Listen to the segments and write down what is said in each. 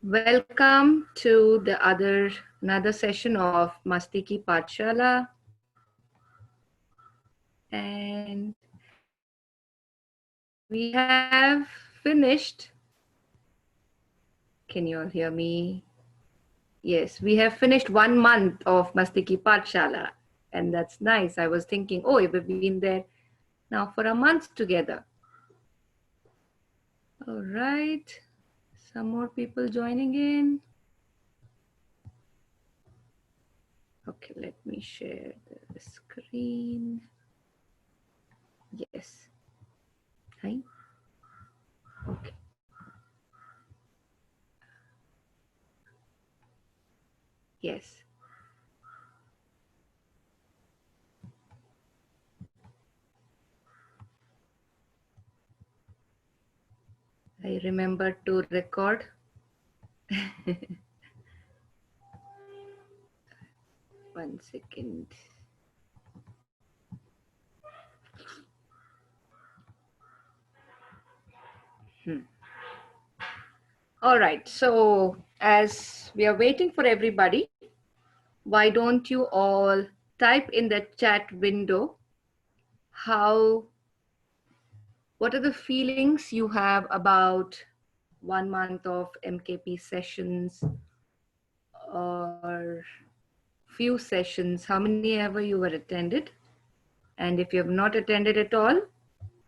Welcome to another session of Masti ki PaathShaala. And we have finished. Can you all hear me? Yes, we have finished 1 month of Masti ki PaathShaala. And that's nice. I was thinking, oh, we've been there now for a month together. All right. Some more people joining in. Okay, let me share the screen. Yes. Hi. Okay. Yes. I remember to record. One second. All right. So as we are waiting for everybody, why don't you all type in the chat window what are the feelings you have about 1 month of MKP sessions or few sessions, how many ever you were attended? And if you have not attended at all,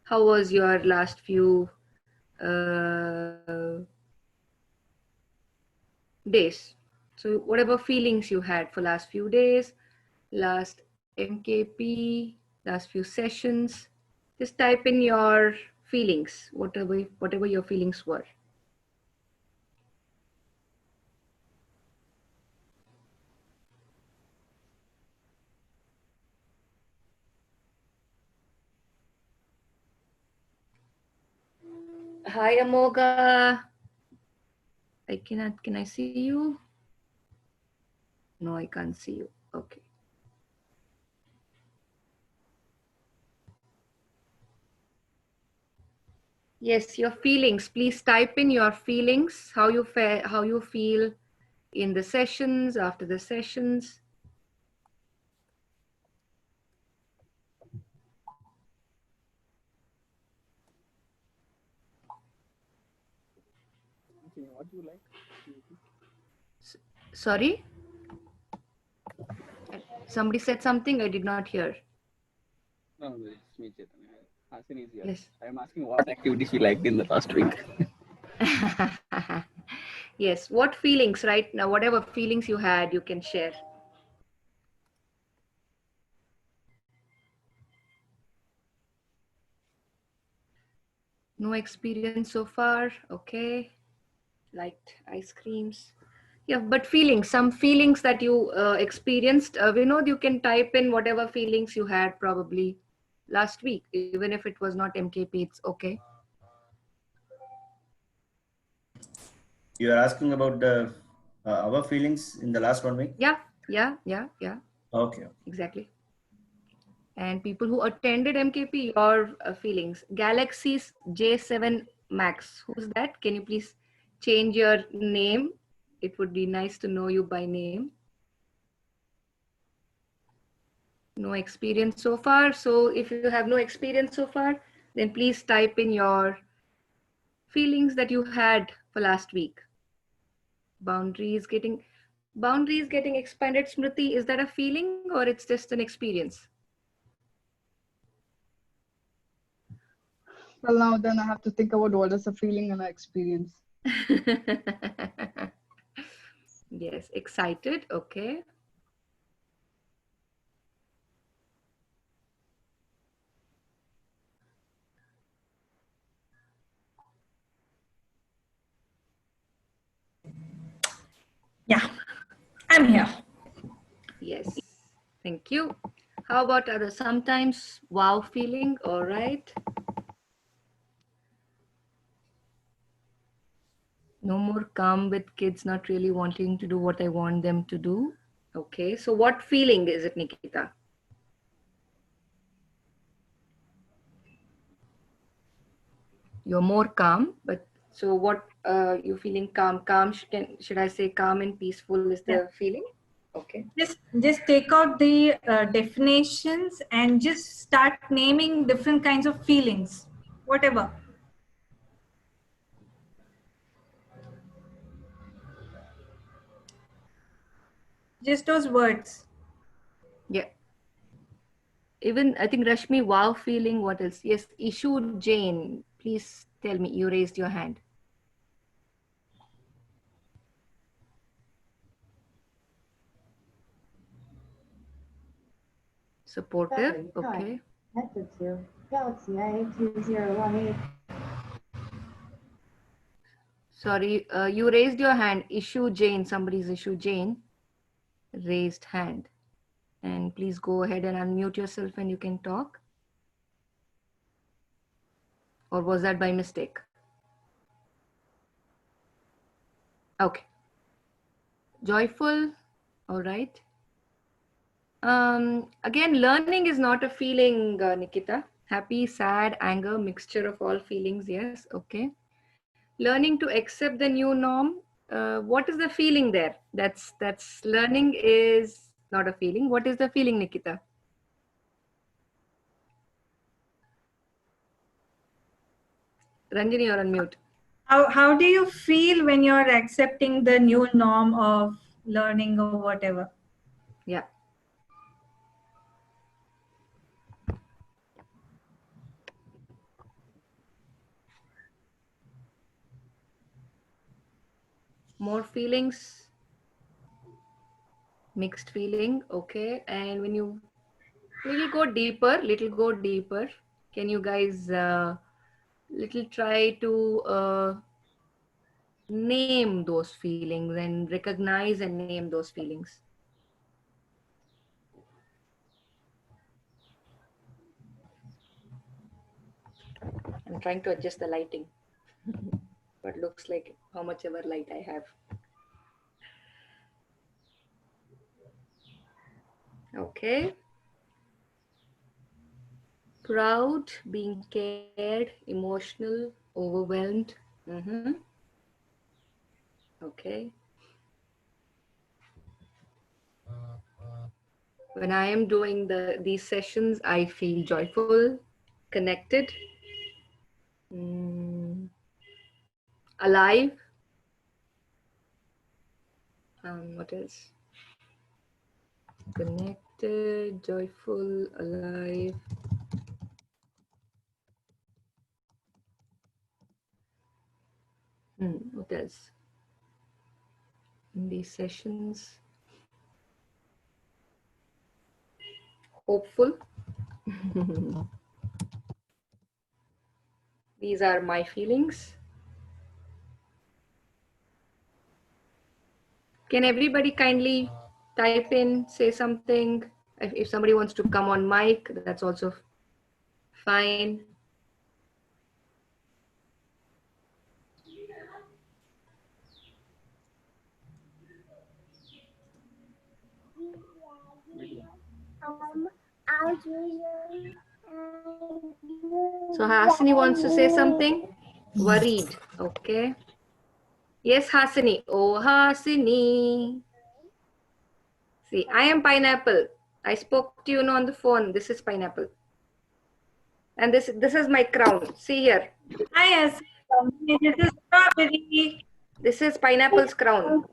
how was your last few days? So whatever feelings you had for last few days, last MKP, last few sessions, just type in your feelings, whatever your feelings were. Hi, Amoga. Can I see you? No, I can't see you. Okay. Yes, your feelings. Please type in your feelings, how you feel in the sessions, after the sessions. Okay, what do you like? Sorry? Somebody said something I did not hear. No, it's me, Chaitanya. Hasan is here. Yes. I am asking what activities you liked in the last week. Yes, what feelings right now, whatever feelings you had, you can share. No experience so far. Okay. Liked ice creams. Yeah, but feelings, some feelings that you experienced, Vinod, you can type in whatever feelings you had probably last week, even if it was not MKP, it's okay. You are asking about the our feelings in the last 1 week? Yeah. Okay. Exactly. And people who attended MKP, your feelings. Galaxy's J7 Max, who's that? Can you please change your name? It would be nice to know you by name. No experience so far. So if you have no experience so far, then please type in your feelings that you had for last week. Boundaries getting expanded. Smriti, is that a feeling or it's just an experience? Well, now then I have to think about what is a feeling and an experience. Yes, excited. Okay. Yeah, I'm here. Yes, thank you. How about other sometimes wow feeling? All right. No more calm with kids not really wanting to do what I want them to do. Okay, so what feeling is it, Nikita? You're more calm, but So what you feeling calm? Should I say calm and peaceful is the feeling? Okay. Just take out the definitions and just start naming different kinds of feelings, whatever. Just those words. Yeah. Even I think Rashmi, wow feeling. What else? Yes, Ishu Jane. Please tell me. You raised your hand. Supportive. Okay. Connected to Galaxy IA2018. Sorry, you raised your hand. Issue Jane. Somebody's Issue Jane raised hand. And please go ahead and unmute yourself and you can talk. Or was that by mistake? Okay. Joyful. All right. Again, learning is not a feeling, Nikita. Happy, sad, anger, mixture of all feelings. Yes. Okay. Learning to accept the new norm. What is the feeling there? That's learning is not a feeling. What is the feeling, Nikita? Ranjini, you're on mute. How do you feel when you're accepting the new norm of learning or whatever? Yeah. More feelings, mixed feeling. Okay. And when you little go deeper, can you guys little try to name those feelings and recognize and name those feelings? I'm trying to adjust the lighting, but looks like how much ever light I have. Okay. Proud, being cared, emotional, overwhelmed. Okay. When I am doing these sessions, I feel joyful, connected, alive. What else? Connected, joyful, alive. What else? In these sessions, hopeful. These are my feelings. Can everybody kindly type in, say something? If somebody wants to come on mic, that's also fine. So Hasini wants to say something. Worried. Okay. Yes, Hasini. Oh, Hasini. See, I am pineapple. I spoke to you on the phone. This is pineapple. And this is my crown. See here. Hi, yes. This is strawberry. This is pineapple's crown.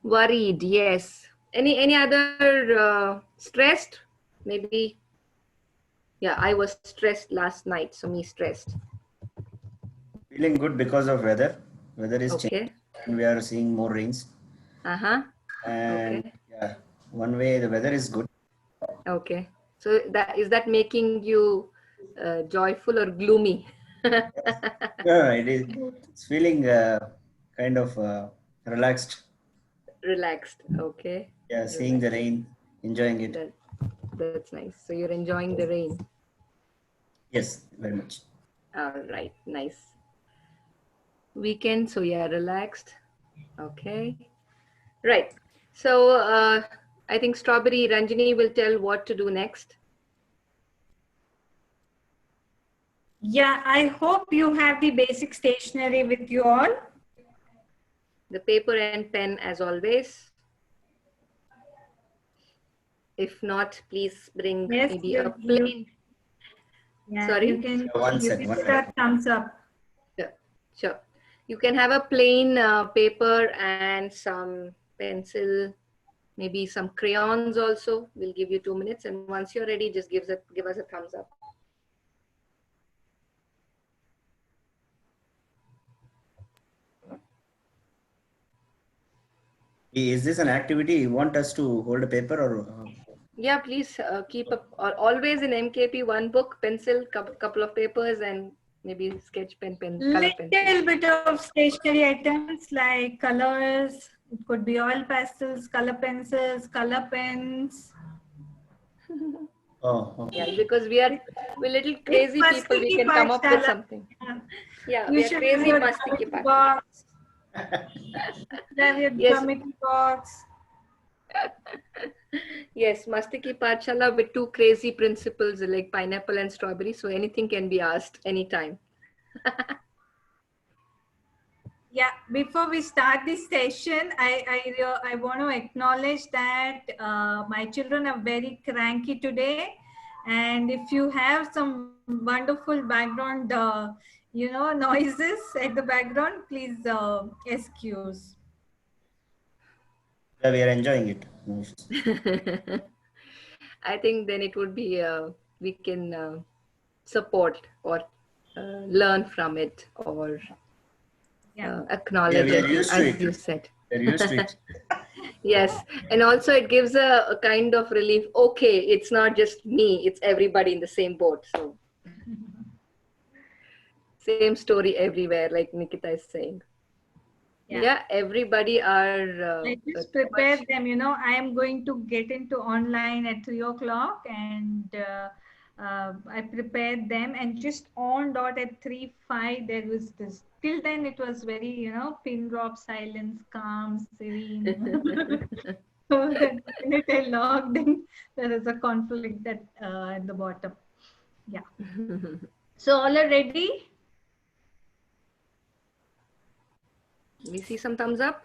Worried, yes. Any other stressed? Maybe. Yeah, I was stressed last night, so me stressed. Feeling good because of weather. Weather is Okay. changing and we are seeing more rains. And Okay. Yeah, one way the weather is good. Okay. So that making you joyful or gloomy? Yeah, it is. It's feeling kind of relaxed. Relaxed. Okay. Yeah, seeing the rain, enjoying it. That's nice. So you're enjoying the rain. Yes, very much. All right. Nice. Weekend. So yeah, relaxed. Okay. Right. So I think Strawberry Ranjini will tell what to do next. Yeah, I hope you have the basic stationery with you all. The paper and pen as always. If not, please bring Yes, maybe a you plain. yeah, Sorry? One you sec, can one put sec. a thumbs up. Sure. Sure. You can have a plain paper and some pencil, maybe some crayons also. We'll give you 2 minutes, and once you're ready, just give us a thumbs up. Is this an activity you want us to hold a paper or? Yeah, please keep up always in MKP one book, pencil, couple of papers, and maybe sketch pen, color pencil. Little bit of stationery items like colors. It could be oil pastels, color pencils, color pens. Oh, okay. Yeah, because we're little It's crazy people. We Masti can come up with PaathShaala. something. Yeah, You we are should crazy have your Masti ki geometry Pathshala. box. Have your Yes, geometry box. yes, Masti ki Pathshala with two crazy principles like pineapple and strawberry. So anything can be asked anytime. Yeah, before we start this session, I want to acknowledge that my children are very cranky today, and if you have some wonderful background, noises at the background, please excuse. Yeah, we are enjoying it. No issues. I think then it would be we can support or learn from it or Yeah. acknowledge We are it, used to as you it. said. We are used to it. Yes, and also it gives a kind of relief. Okay, it's not just me; it's everybody in the same boat. So same story everywhere, like Nikita is saying. Yeah, everybody are. I just prepared them, I am going to get into online at 3 o'clock, and I prepared them, and just on dot at 3:05 there was this. Till then it was very, pin drop silence, calm, serene. So the minute I logged in, there is a conflict at the bottom. Yeah. So all are ready? We see some thumbs up.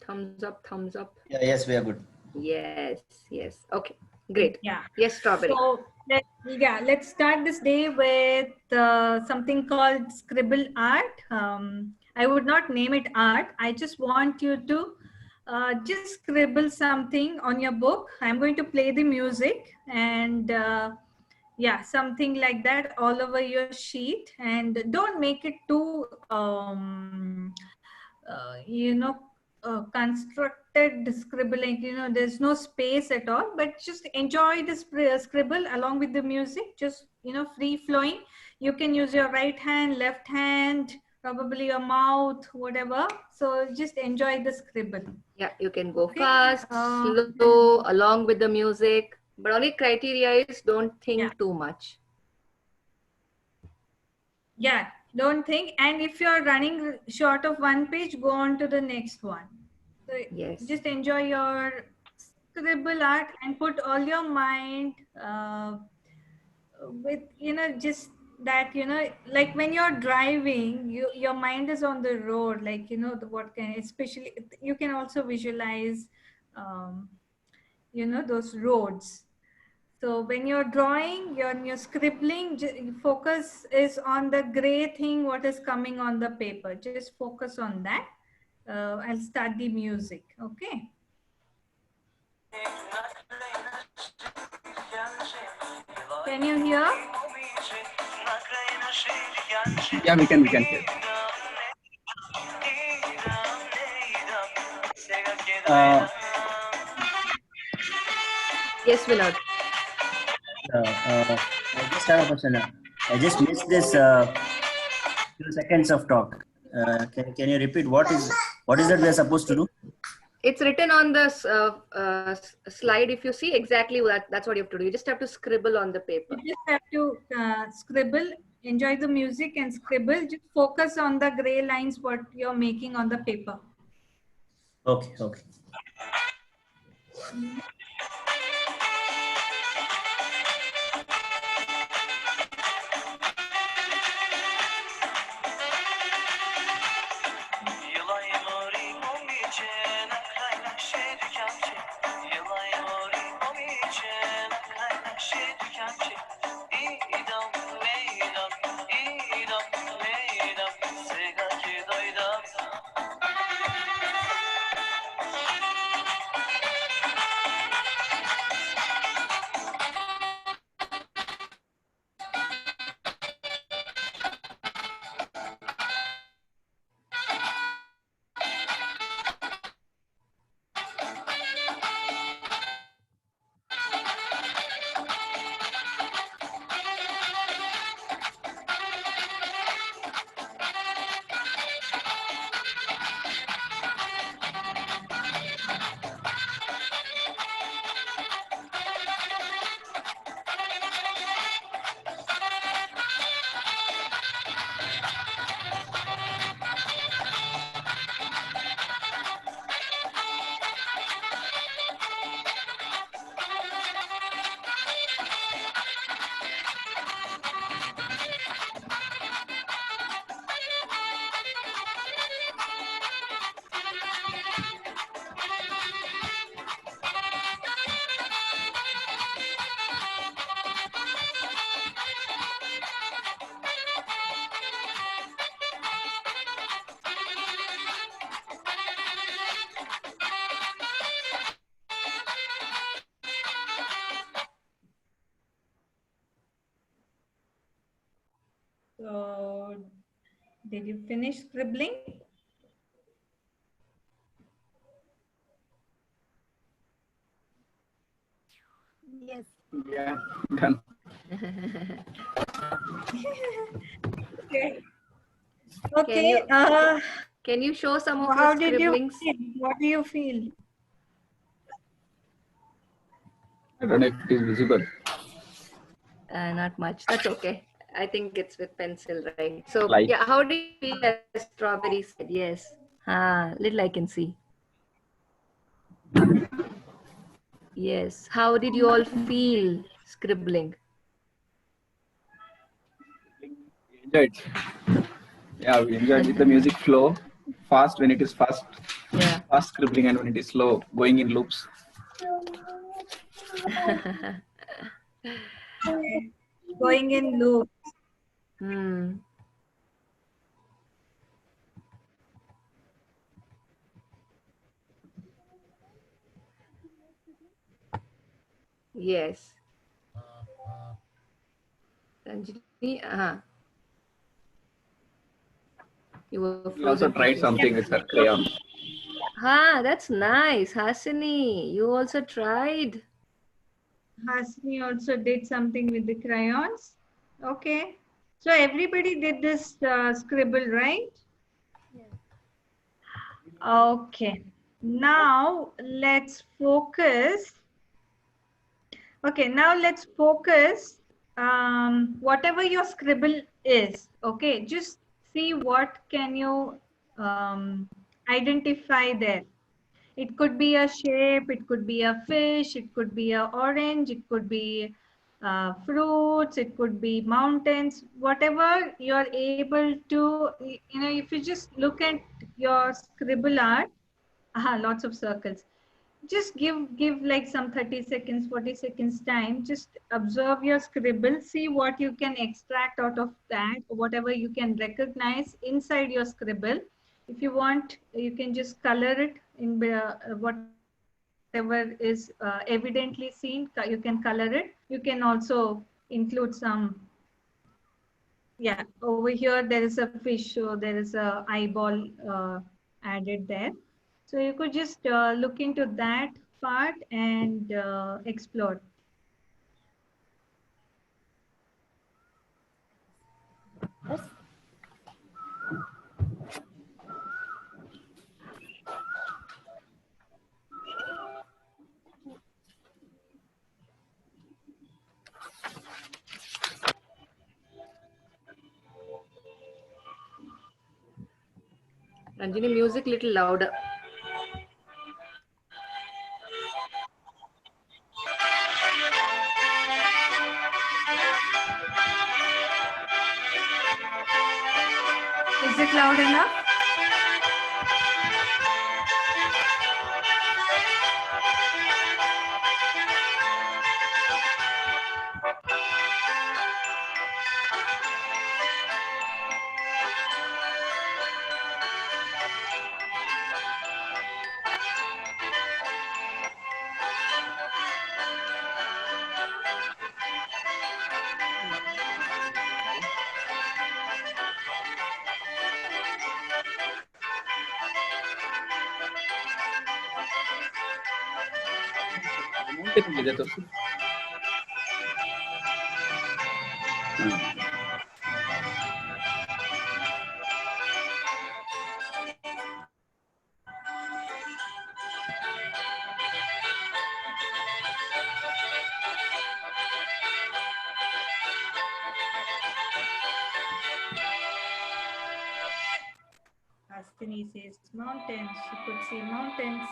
Thumbs up, thumbs up. Yeah, yes, we are good. Yes, yes. Okay, great. Yeah. Yes, strawberry. So let's start this day with something called scribble art. I would not name it art. I just want you to just scribble something on your book. I'm going to play the music, and yeah, something like that all over your sheet. And don't make it too constructed scribbling. There's no space at all, but just enjoy the scribble along with the music. Just free flowing. You can use your right hand, left hand, probably your mouth, whatever. So just enjoy the scribble. Yeah, you can go Okay. fast, slow, along with the music. But only criteria is don't think too much. Yeah, don't think. And if you're running short of one page, go on to the next one. So Yes. just enjoy your scribble art and put all your mind with, just that, like when you're driving, your mind is on the road, like, what can, especially, you can also visualize, those roads. So when you're drawing, you're scribbling, focus is on the gray thing, what is coming on the paper. Just focus on that. I'll start the music, okay? Can you hear? Yeah, we can hear. Yes, Vinod. I just have a question. I just missed this few seconds of talk. Can you repeat what is that we are supposed to do? It's written on the slide. If you see exactly that's what you have to do. You just have to scribble on the paper. You just have to scribble, enjoy the music and scribble. Just focus on the gray lines, what you're making on the paper. Okay, okay. So, did you finish scribbling? Yes. Yeah, done. Okay. Can Okay. you can you show some of How your did you scribblings? feel? What do you feel? I don't know if it is visible. Not much. That's okay. I think it's with pencil, right? So Light. yeah, how do you feel as Strawberry said? Yes. Little I can see. Yes. How did you all feel scribbling? Enjoyed. Yeah, we enjoyed with the music flow. Fast when it is fast. Yeah. Fast scribbling, and when it is slow, going in loops. Going in loop. Hmm. Yes. Ranjini, you were We also frozen for a tried few something with seconds. her crayon. That's nice. Hasini, you also tried. Hasni also did something with the crayons. Okay. So everybody did this scribble, right? Okay. Now let's focus. Okay, now let's focus. Whatever your scribble is, okay, just see what can you identify there. It could be a shape, it could be a fish, it could be a orange, it could be fruits, it could be mountains, whatever you're able to, if you just look at your scribble art, lots of circles. Just give like some 30 seconds, 40 seconds time. Just observe your scribble, see what you can extract out of that, whatever you can recognize inside your scribble. If you want, you can just color it in whatever is evidently seen. You can color it. You can also include some. Yeah, over here there is a fish, so there is a eyeball added there. So you could just look into that part and explore. Ranjini, music little louder. Is it loud enough? mountain ಇದೆ ತೋರಿಸಿ. Astini says mountains. She could see mountains.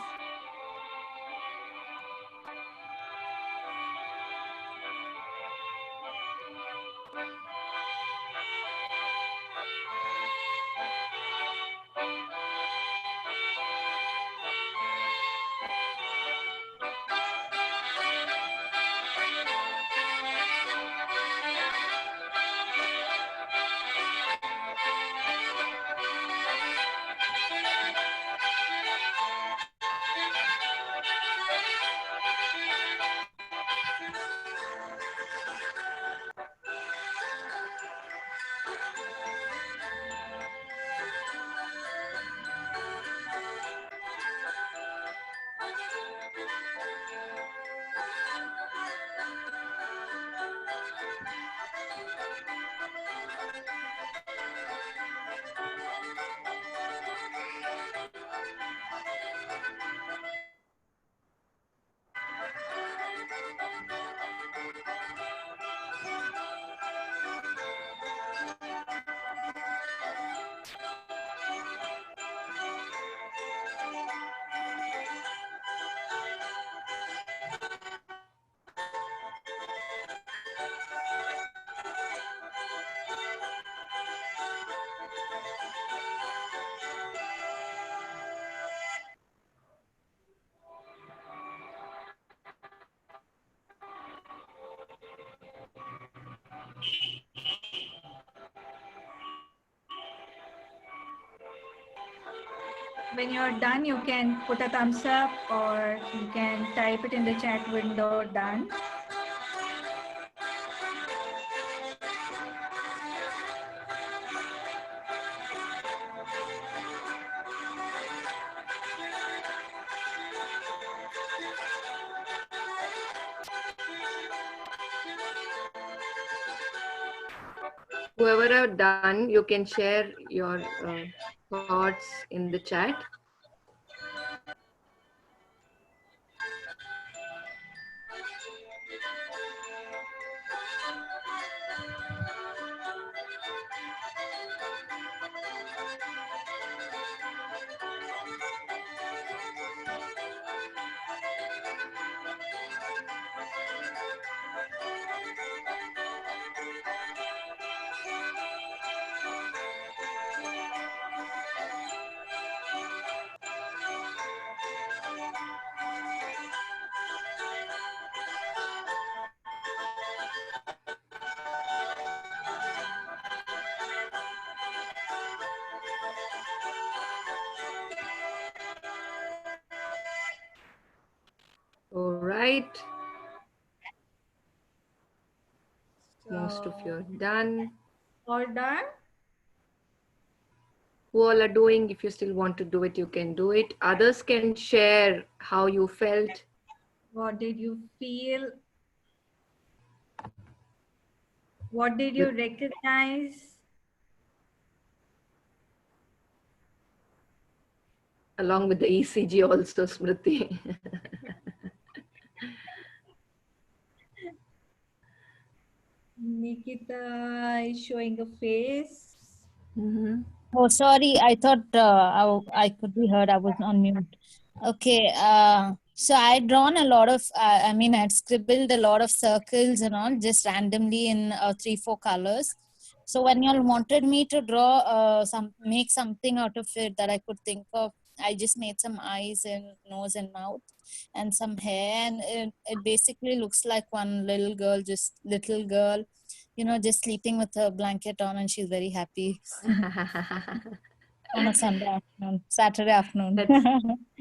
When you're done, you can put a thumbs up or you can type it in the chat window, done. Whoever are done, you can share your thoughts in the chat. All right. Most of you are done. All done? Who all are doing? If you still want to do it, you can do it. Others can share how you felt. What did you feel? What did you recognize? Along with the ECG also, Smriti. Nikita is showing a face. Oh, sorry. I thought I could be heard. I was on mute. Okay. So I had drawn a lot of, I mean, I had scribbled a lot of circles and all just randomly in 3-4 colors. So when y'all wanted me to draw make something out of it that I could think of, I just made some eyes and nose and mouth and some hair. And it basically looks like one little girl, just sleeping with her blanket on, and she's very happy. On a Saturday afternoon.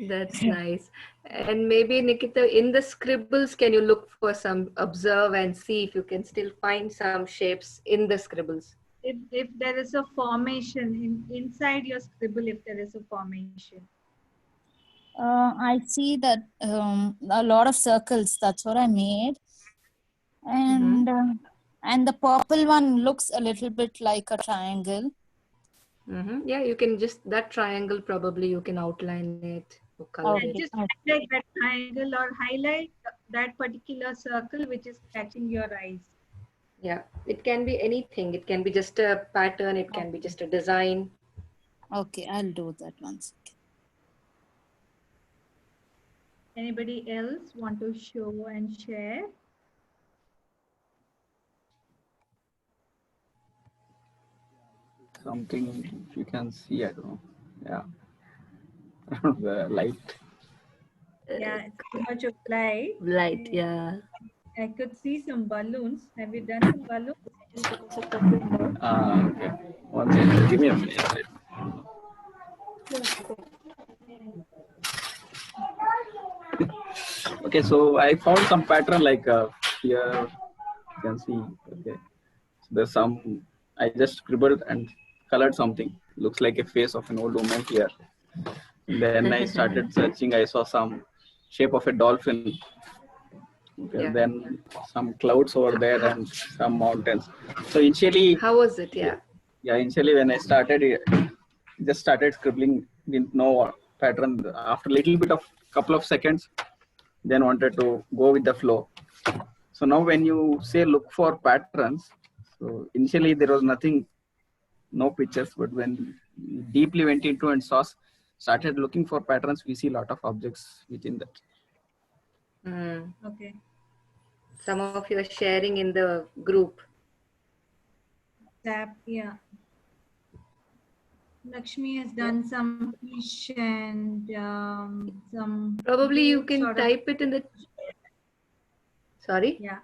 That's nice. And maybe, Nikita, in the scribbles, can you look for some, observe and see if you can still find some shapes in the scribbles? If there is a formation inside your scribble, if there is a formation. I see that a lot of circles. That's what I made, and the purple one looks a little bit like a triangle. Yeah, you can just, that triangle probably you can outline it or color And it. Okay. just highlight that triangle or highlight that particular circle which is catching your eyes. Yeah, it can be anything. It can be just a pattern. It can be just a design. Okay, I'll do that once. Anybody else want to show and share? Something you can see, I don't know. Yeah. The light. Yeah, it's too much of light. Light, yeah. I could see some balloons. Have you done some balloons? Okay. One second. Give me a minute. Okay, so I found some pattern like here you can see. Okay, so there's some. I just scribbled and colored something. Looks like a face of an old woman here. Then I started searching. I saw some shape of a dolphin. Okay, Yeah. then some clouds over there and some mountains. So initially, How was it? Yeah. yeah, initially when I started, just started scribbling, didn't know pattern. After a little bit of couple of seconds, then wanted to go with the flow. So now when you say look for patterns, so initially there was nothing, no pictures, but when we deeply went into and started looking for patterns, we see a lot of objects within that. Okay. Some of you are sharing in the group. Tap, yeah. Lakshmi has done some fish and some. Probably you boat can sort of- type it in the. Sorry? Yeah.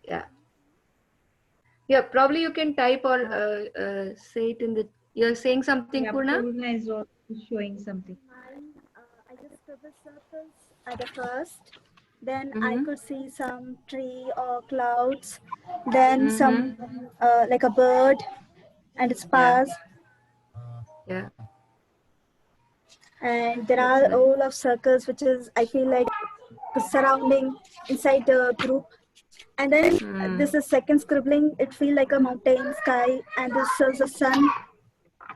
Yeah. Yeah, probably you can type or say it in the. You're saying something, Yeah, Purna? Purna is also showing something. I just scribbled circles at the first. Then I could see some tree or clouds. Then some like a bird and its paws. Yeah. And there are all of circles, which is I feel like surrounding inside the group. And then this is second scribbling. It feel like a mountain, sky, and this is the sun.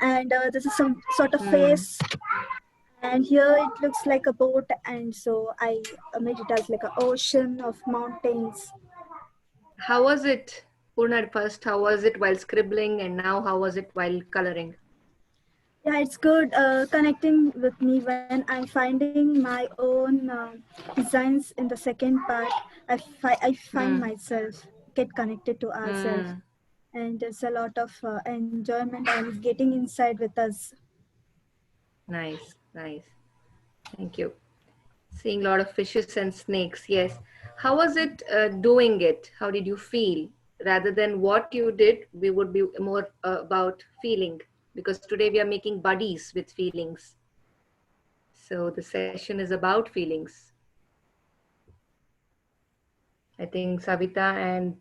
And this is some sort of face. And here it looks like a boat, and so I made it as like an ocean of mountains. How was it, Purna, at first? How was it while scribbling, and now how was it while coloring? Yeah, it's good connecting with me when I'm finding my own designs in the second part. I find myself get connected to ourselves, and there's a lot of enjoyment and getting inside with us. Nice, nice. Thank you. Seeing a lot of fishes and snakes. Yes. How was it doing it? How did you feel? Rather than what you did, we would be more about feeling, because today we are making buddies with feelings. So the session is about feelings. I think Savita and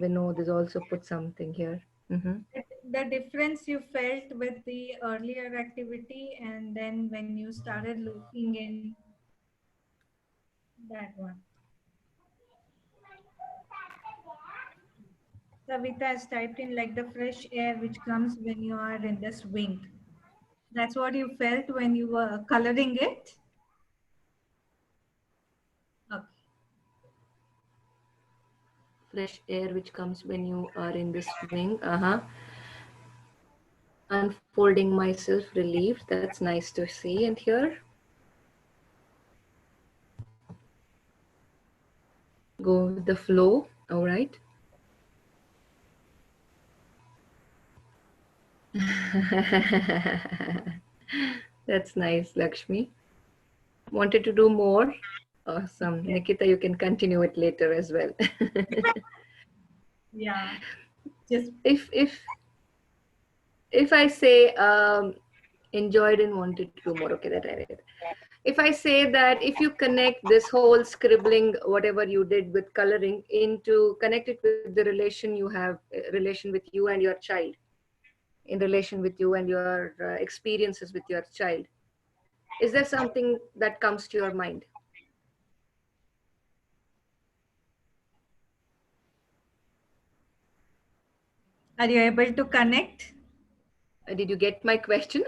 Vinod has also put something here. The difference you felt with the earlier activity and then when you started looking in that one. Savita has typed in like the fresh air which comes when you are in the swing. That's what you felt when you were coloring it? Okay. Fresh air which comes when you are in the swing. Unfolding myself, relieved. That's nice to see and hear. Go with the flow. All right. That's nice, Lakshmi. Wanted to do more? Awesome. Nikita, you can continue it later as well. Yeah. Just if I say enjoyed and wanted to do more, okay, that I read. If I say that if you connect this whole scribbling, whatever you did with coloring, into connect it with the relation you have, relation with you and your child, in relation with you and your experiences with your child, Is there something that comes to your mind? Are you able to connect? Did you get my question?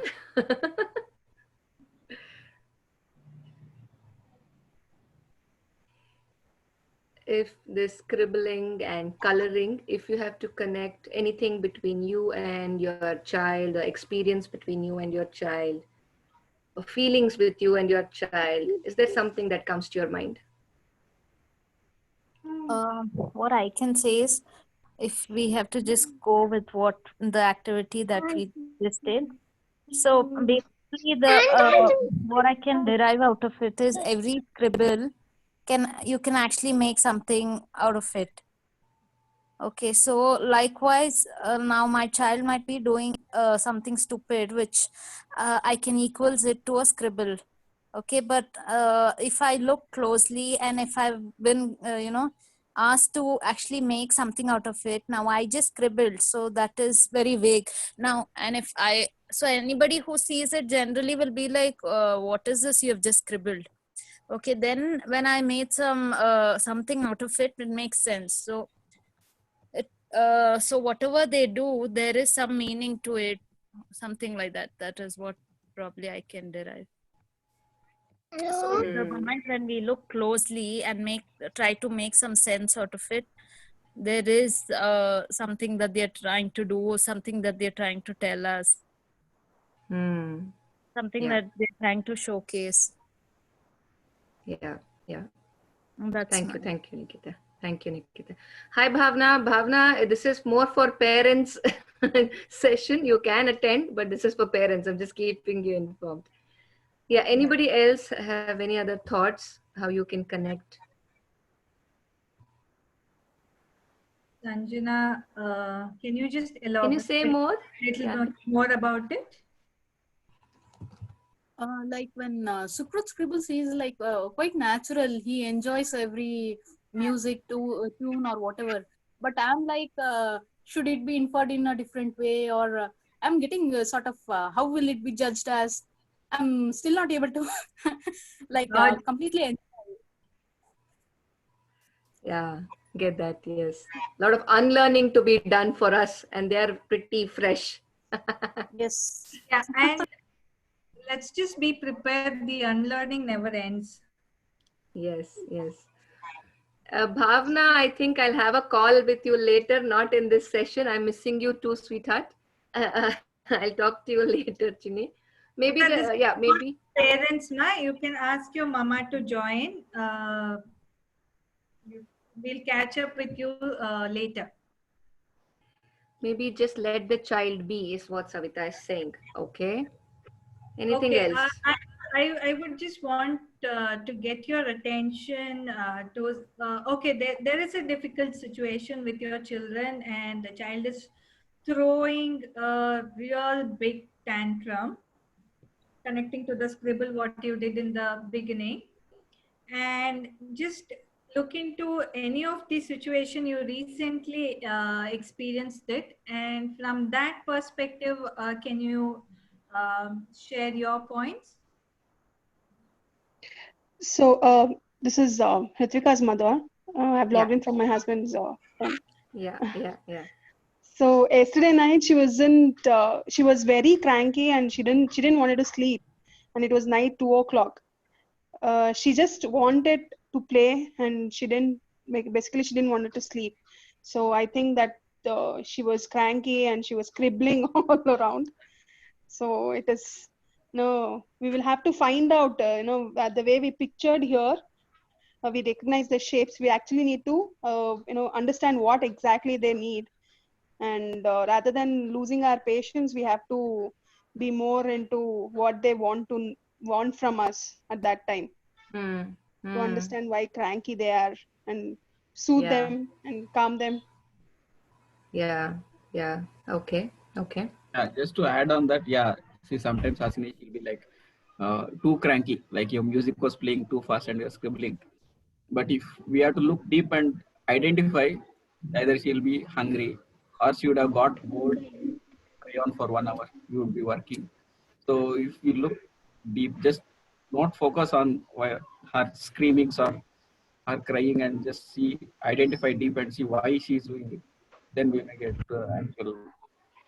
If this scribbling and coloring, if you have to connect anything between you and your child, or experience between you and your child, or feelings with you and your child, is there something that comes to your mind? What I can say is, if we have to just go with what the activity that we just did. So basically, what I can derive out of it is every scribble you can actually make something out of it. Okay, so likewise, now my child might be doing something stupid, which I can equals it to a scribble. Okay, but if I look closely and if I've been, asked to actually make something out of it, now I just scribbled. So that is very vague. Now, and so anybody who sees it generally will be like, what is this you have just scribbled? Okay, then when I made something out of it, it makes sense. So so whatever they do, there is some meaning to it, something like that. That is what probably I can derive. So the moment when we look closely and try to make some sense out of it, there is something that they're trying to do, something that they're trying to tell us, something that they're trying to showcase. Yeah. That's Thank you, Nikita. Thank you, Nikita. Hi, Bhavna. Bhavna, this is more for parents session. You can attend, but this is for parents. I'm just keeping you informed. Yeah. Anybody else have any other thoughts? How you can connect? Sanjana, can you just Can you elaborate say more? a little bit more about it? Like when Sukrut scribbles, he's like quite natural. He enjoys every music to tune or whatever. But I'm like, should it be inferred in a different way, or I'm getting sort of how will it be judged as? I'm still not able to like completely enjoy. Yeah, get that. Yes, a lot of unlearning to be done for us, and they are pretty fresh. Yes. Yeah, and let's just be prepared. The unlearning never ends. Yes. Bhavna, I think I'll have a call with you later, not in this session. I'm missing you too, sweetheart. I'll talk to you later, Chini. Maybe, maybe. Parents, you can ask your mama to join. We'll catch up with you later. Maybe just let the child be, is what Savita is saying. Okay. Anything Okay, else? I would just want to get your attention to, okay, there is a difficult situation with your children and the child is throwing a real big tantrum, connecting to the scribble what you did in the beginning, and just look into any of the situation you recently experienced it, and from that perspective can you share your points? So this is Ritvika's mother. I've logged in from my husband's phone. Yeah. So yesterday night she wasn't. She was very cranky and she didn't wanted to sleep, and it was night 2 o'clock. She just wanted to play and she didn't basically she didn't want to sleep. So I think that she was cranky and she was scribbling all around. So it is no. We will have to find out. The way we pictured here. We recognize the shapes. We actually need to understand what exactly they need, and rather than losing our patience, we have to be more into what they want from us at that time, to understand why cranky they are and soothe them and calm them. Yeah. Okay. Yeah, just to add on that, see, sometimes Hasini will be like too cranky, like your music was playing too fast and you're scribbling. But if we have to look deep and identify, either she'll be hungry or she would have got bored, carry on for 1 hour, you would be working. So if you look deep, just not focus on her screamings or her crying, and just see, identify deep and see why she's doing it. Then we may get the actual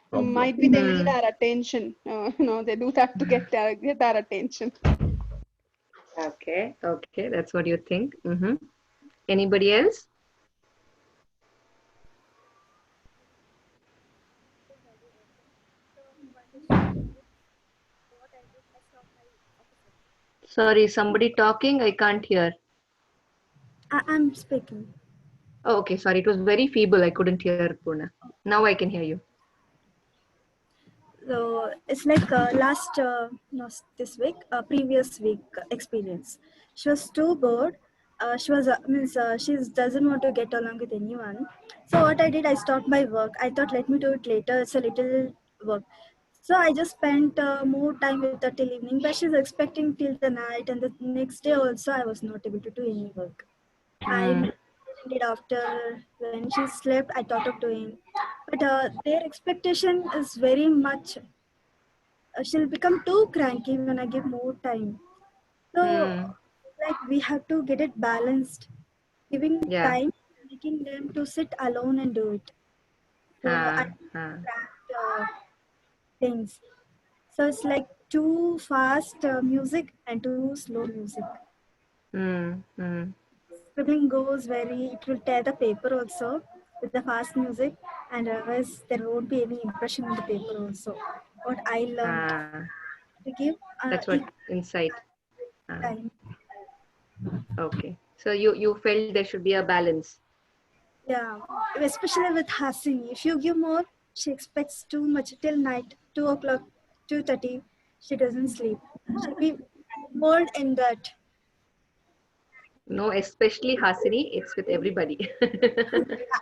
problem. Might be they need our attention. They do that to get our attention. Okay, okay, that's what you think. Anybody else? Sorry, somebody talking? I can't hear. I'm speaking. Oh, okay, sorry, it was very feeble. I couldn't hear Purna. Now I can hear you. So it's like this week, previous week experience. She was too bored. She was she doesn't want to get along with anyone. So what I did, I stopped my work. I thought let me do it later. It's a little work. So I just spent more time with her till evening. But she's expecting till the night, and the next day also I was not able to do any work. I did after when she slept. I thought of doing, but their expectation is very much she'll become too cranky when I give more time. So, like, we have to get it balanced, giving Yeah. time, making them to sit alone and do it. So, I things. So, it's like too fast music and too slow music. Scribbling goes it will tear the paper also with the fast music, and otherwise, there won't be any impression in the paper also. What I learned to give That's what insight. time. Okay. So you felt there should be a balance. Yeah, especially with Hasini. If you give more, she expects too much till night, 2 o'clock, 2:30. She doesn't sleep. She'll be involved in that. No, especially Hasini, it's with everybody.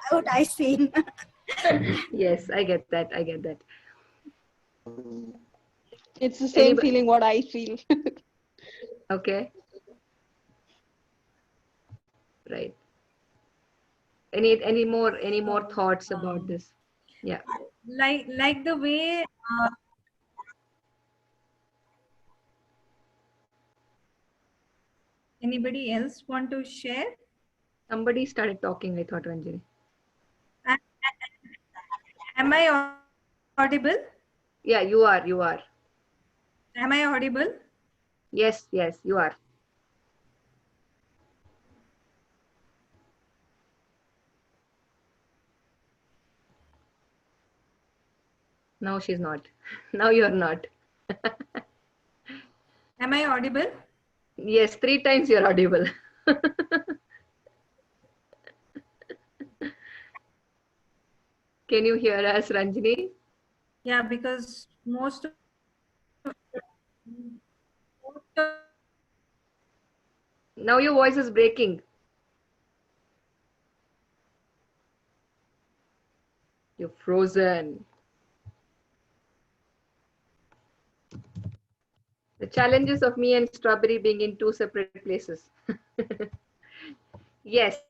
What I seen. Yes, I get that. I get that. It's the same feeling what I feel. Okay. Right. Any more thoughts about this? Yeah. Like the way anybody else want to share? Somebody started talking, I thought, Ranjini. Am I audible? Yeah, you are. You are. Am I audible? Yes, yes, you are. No, she's not. Now you're not. Am I audible? Yes, 3 times you're audible. Can you hear us, Ranjini? Yeah, because most of Now your voice is breaking. You're frozen. The challenges of me and Strawberry being in 2 separate places. Yes.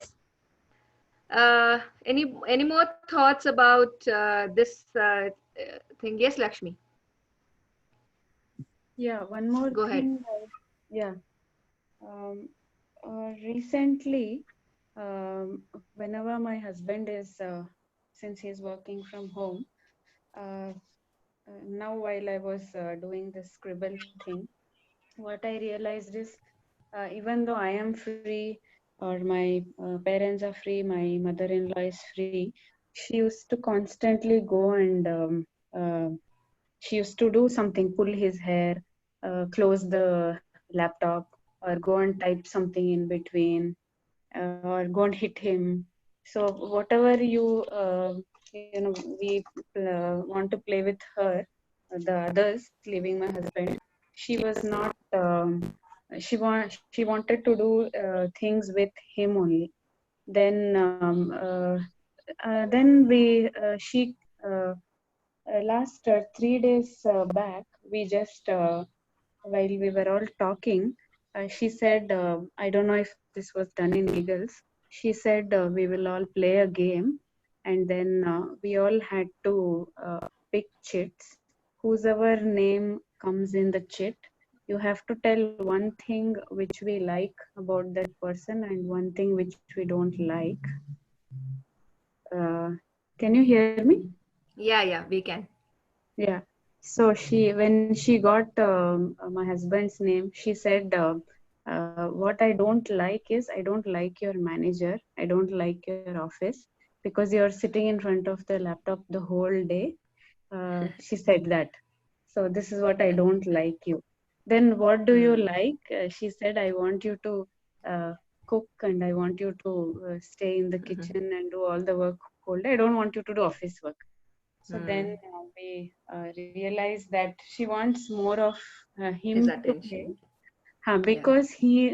Any more thoughts about this thing? Yes, Lakshmi. Yeah, one more Go thing. ahead. Yeah. Recently, whenever my husband is, since he's working from home, now while I was doing this scribble thing, what I realized is even though I am free or my parents are free, my mother-in-law is free, she used to constantly go and she used to do something, pull his hair, close the laptop, or go and type something in between, or go and hit him. So whatever we want to play with her, the others, leaving my husband, she was not. She wanted to do things with him only. Then then we she last 3 days back, we just while we were all talking, she said, I don't know if this was done in Eagles. She said we will all play a game, and then we all had to pick chits. Whosever name comes in the chit, you have to tell one thing which we like about that person and one thing which we don't like. Can you hear me? Yeah, we can. Yeah. So when she got my husband's name, she said, "What I don't like is I don't like your manager. I don't like your office because you're sitting in front of the laptop the whole day." She said that. So this is what I don't like you. Then what do you like? She said, I want you to cook and I want you to stay in the kitchen and do all the work whole day. I don't want you to do office work. So then we realized that she wants more of His him to play, attention. because he,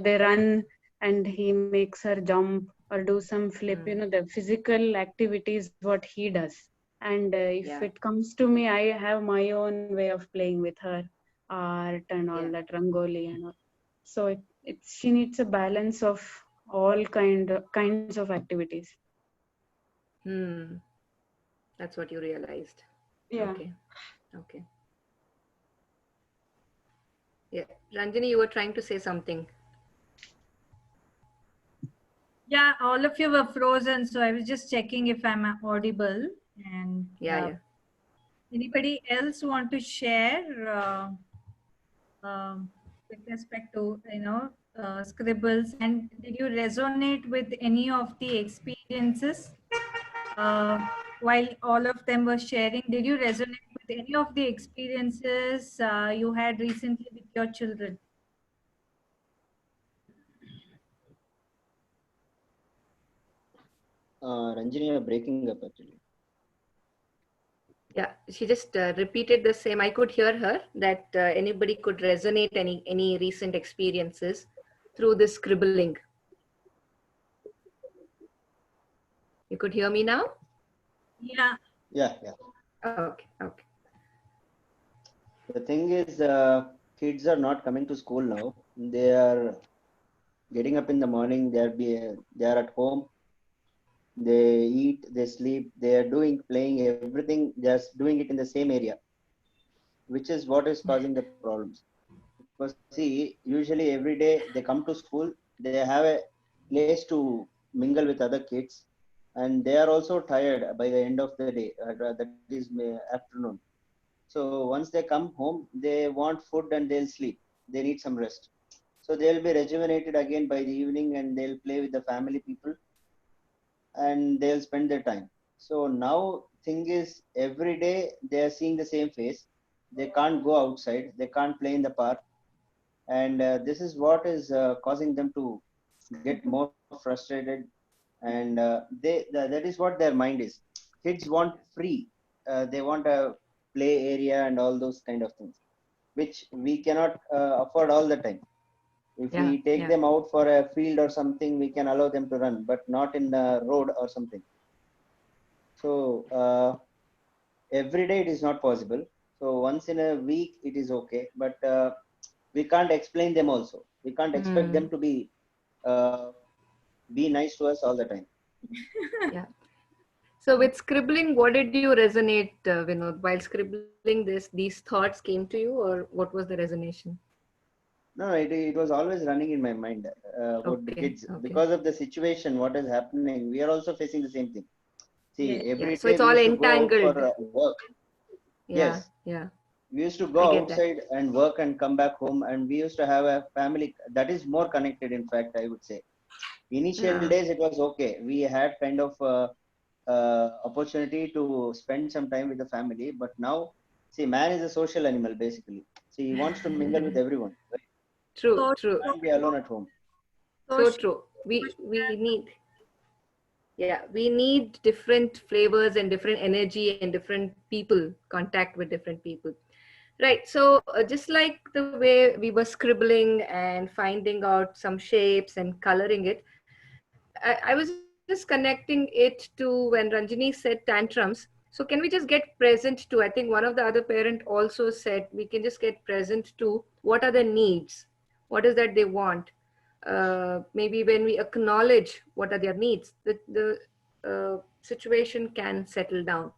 they run and he makes her jump or do some flip. The physical activity is what he does. And if it comes to me, I have my own way of playing with her art and all that rangoli and all. So she needs a balance of all kinds of activities. That's what you realized. Yeah. Okay. Yeah, Ranjini, you were trying to say something. Yeah, all of you were frozen, so I was just checking if I'm audible. And Yeah. Anybody else want to share with respect to scribbles, and did you resonate with any of the experiences while all of them were sharing? Did you resonate with any of the experiences you had recently with your children? Ranjini, you're breaking up actually. Yeah, she just repeated the same. I could hear her that anybody could resonate any recent experiences through this scribbling. You could hear me now? Yeah. Yeah. Okay. The thing is, kids are not coming to school now. They are getting up in the morning. They are at home. They eat, they sleep. They are playing everything. Just doing it in the same area, which is what is causing the problems. Because see, usually every day they come to school. They have a place to mingle with other kids, and they are also tired by the end of the day. That is afternoon. So once they come home, they want food and they'll sleep. They need some rest. So they'll be rejuvenated again by the evening and they'll play with the family people and they'll spend their time. So now thing is every day they are seeing the same face. They can't go outside. They can't play in the park. And this is what is causing them to get more frustrated. And that is what their mind is. Kids want free. They want a play area and all those kind of things, which we cannot afford all the time. If we take them out for a field or something, we can allow them to run, but not in the road or something. So every day it is not possible. So once in a week it is okay, but we can't explain them also. We can't expect them to be nice to us all the time. Yeah. So with scribbling, what did you resonate, Vinod? While scribbling these thoughts came to you, or what was the resonation? No, it was always running in my mind about the kids. Because of the situation, what is happening, we are also facing the same thing. See, every So day it's we all used to go out entangled. for work. Yes. Yeah. We used to go outside and work and come back home, and we used to have a family that is more connected. In fact, I would say, initial days it was okay. We had kind of opportunity to spend some time with the family, but now, see, man is a social animal basically. See, he wants to mingle with everyone. Right? True. He can't be alone at home. So true. We need different flavors and different energy and different people, contact with different people. Right. So just like the way we were scribbling and finding out some shapes and coloring it, I was just connecting it to when Ranjini said tantrums. So can we just get present to, I think one of the other parent also said, we can just get present to what are the needs, what is that they want. Maybe when we acknowledge what are their needs, the situation can settle down.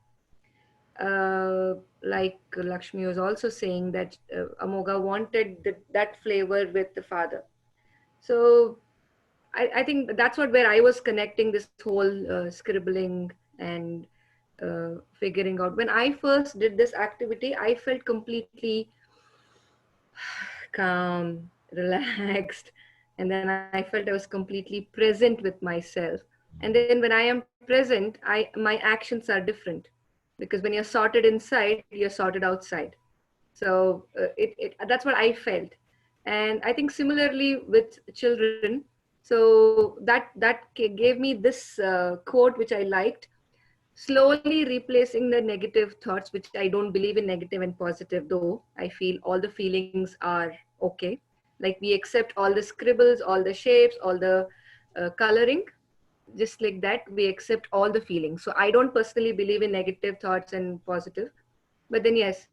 like Lakshmi was also saying that Amoga wanted that flavor with the father. So I think that's what where I was connecting this whole scribbling and figuring out. When I first did this activity, I felt completely calm, relaxed, and then I felt I was completely present with myself. And then when I am present, my actions are different, because when you're sorted inside, you're sorted outside. So that's what I felt. And I think similarly with children, so that gave me this quote which I liked: slowly replacing the negative thoughts, which I don't believe in negative and positive, though I feel all the feelings are okay. Like we accept all the scribbles, all the shapes, all the coloring, just like that we accept all the feelings. So I don't personally believe in negative thoughts and positive, but then yes,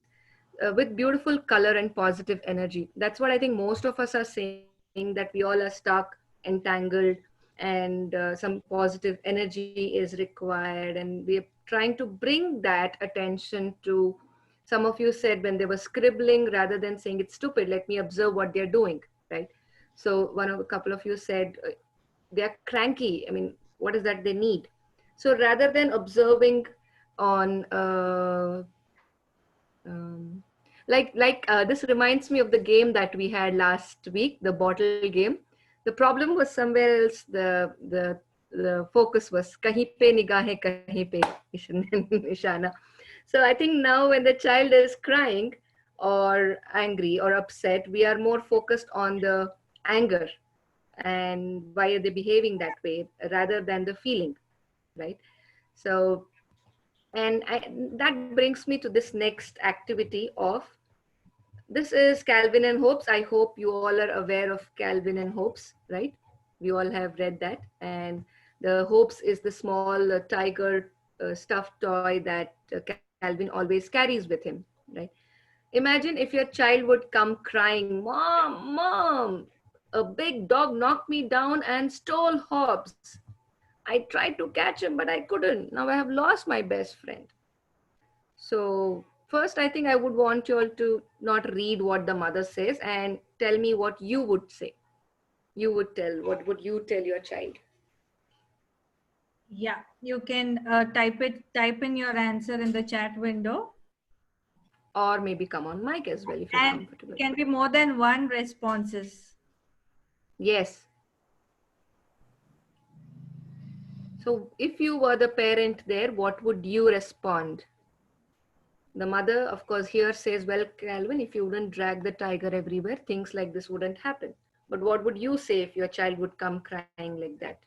with beautiful color and positive energy. That's what I think most of us are saying, that we all are stuck, entangled, and some positive energy is required, and we're trying to bring that attention to. Some of you said when they were scribbling, rather than saying it's stupid, let me observe what they're doing, right? So a couple of you said they're cranky. I mean, what is that they need? So rather than observing on um, this reminds me of the game that we had last week, the bottle game. The problem was somewhere else. The focus was kahin pe nigahe kahin pe ishana. So I think now when the child is crying or angry or upset, we are more focused on the anger and why are they behaving that way rather than the feeling, right? So that brings me to this next activity of, this is Calvin and Hobbes. I hope you all are aware of Calvin and Hobbes, right? We all have read that. And the Hobbes is the small tiger stuffed toy that Calvin always carries with him, right? Imagine if your child would come crying, "Mom, Mom, a big dog knocked me down and stole Hobbes. I tried to catch him, but I couldn't. Now I have lost my best friend." So first, I think I would want you all to not read what the mother says and tell me what you would say. What would you tell your child? Yeah, you can type in your answer in the chat window. Or maybe come on mic as well if you're And comfortable. it can be more than one responses. Yes. So if you were the parent there, what would you respond? The mother, of course, here says, well, Calvin, if you wouldn't drag the tiger everywhere, things like this wouldn't happen. But what would you say if your child would come crying like that?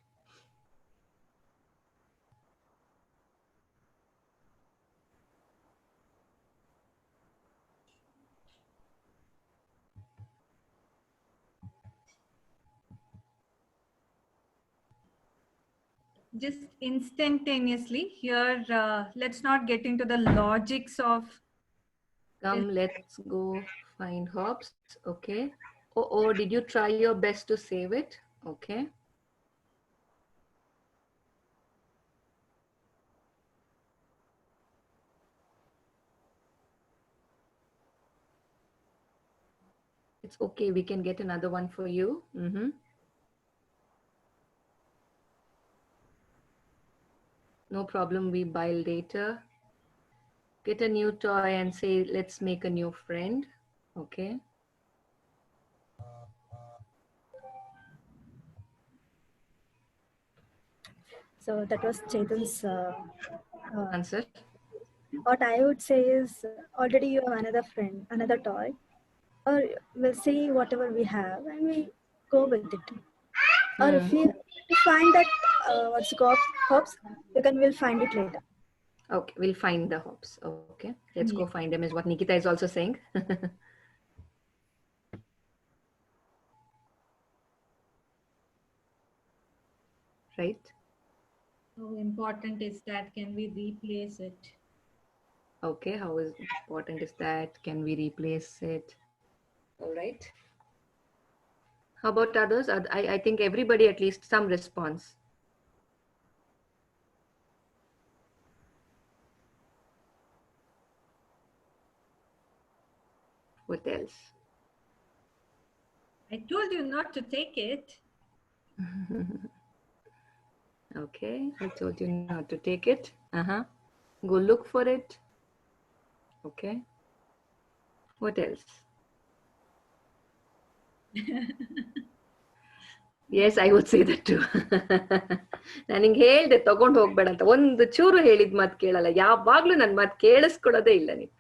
Just instantaneously here, let's not get into the logics of. Come, let's go find Hobbes. Okay. Oh, did you try your best to save it? Okay. It's okay. We can get another one for you. No problem. We buy later. Get a new toy and say, let's make a new friend. Okay. So that was Chetan's answer. What I would say is, already you have another friend, another toy, or we'll see whatever we have and we go with it. Or if you find that what's called Hobbes, we'll find it later. Okay, we'll find the Hobbes. Okay, let's go find them, is what Nikita is also saying. Right? How important is that? Can we replace it? Okay, how important is that? Can we replace it? All right. How about others? I think everybody, at least some response. . What else? I told you not to take it. Okay, I told you not to take it. Go look for it. Okay. What else? Yes, I would say that too. ನಾನು ಹಿಂಗೆ ಹೇಳ್ದೆ ತಗೊಂಡು ಹೋಗ್ಬೇಡ ಅಂತ, ಒಂದು ಚೂರು ಹೇಳಿದ್ ಮಾತು ಕೇಳಲ್ಲ, ಯಾವಾಗ್ಲೂ ನನ್ನ ಮಾತು ಕೇಳಿಸ್ಕೊಡೋದೇ ಇಲ್ಲ ನೀವು.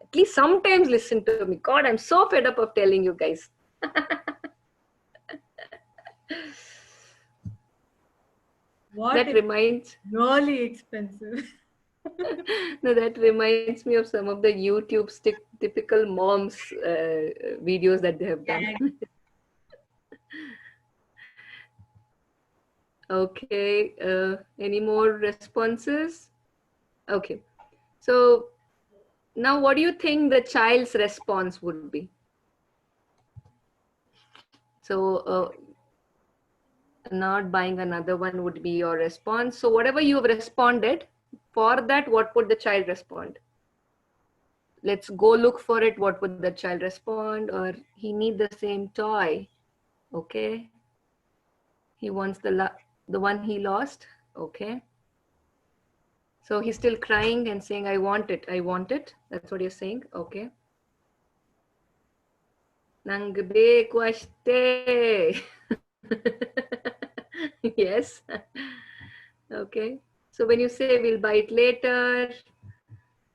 At least sometimes listen to me. God, I'm so fed up of telling you guys. What That reminds really expensive. No, that reminds me of some of the YouTube typical moms videos that they have done. Okay, any more responses? Okay, so now what do you think the child's response would be? So not buying another one would be your response. So whatever you have responded, for that, what would the child respond? Let's go look for it. What would the child respond? Or he needs the same toy. Okay. He wants the one he lost. Okay. So he's still crying and saying, I want it. I want it. That's what you're saying. Okay. Nange beku ashte. Yes. Okay. So when you say we'll buy it later,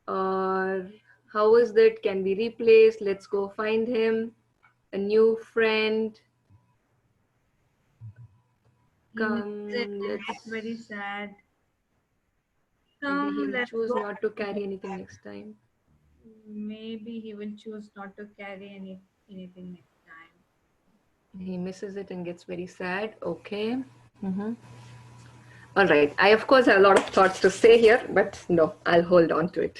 or how is that? Can be replaced? Let's go find him. A new friend. Come, That's very sad. Maybe he will Let's choose go. not to carry anything next time. Maybe he will choose not to carry anything next time. He misses it and gets very sad. Okay. All right. I, of course, have a lot of thoughts to say here, but no, I'll hold on to it.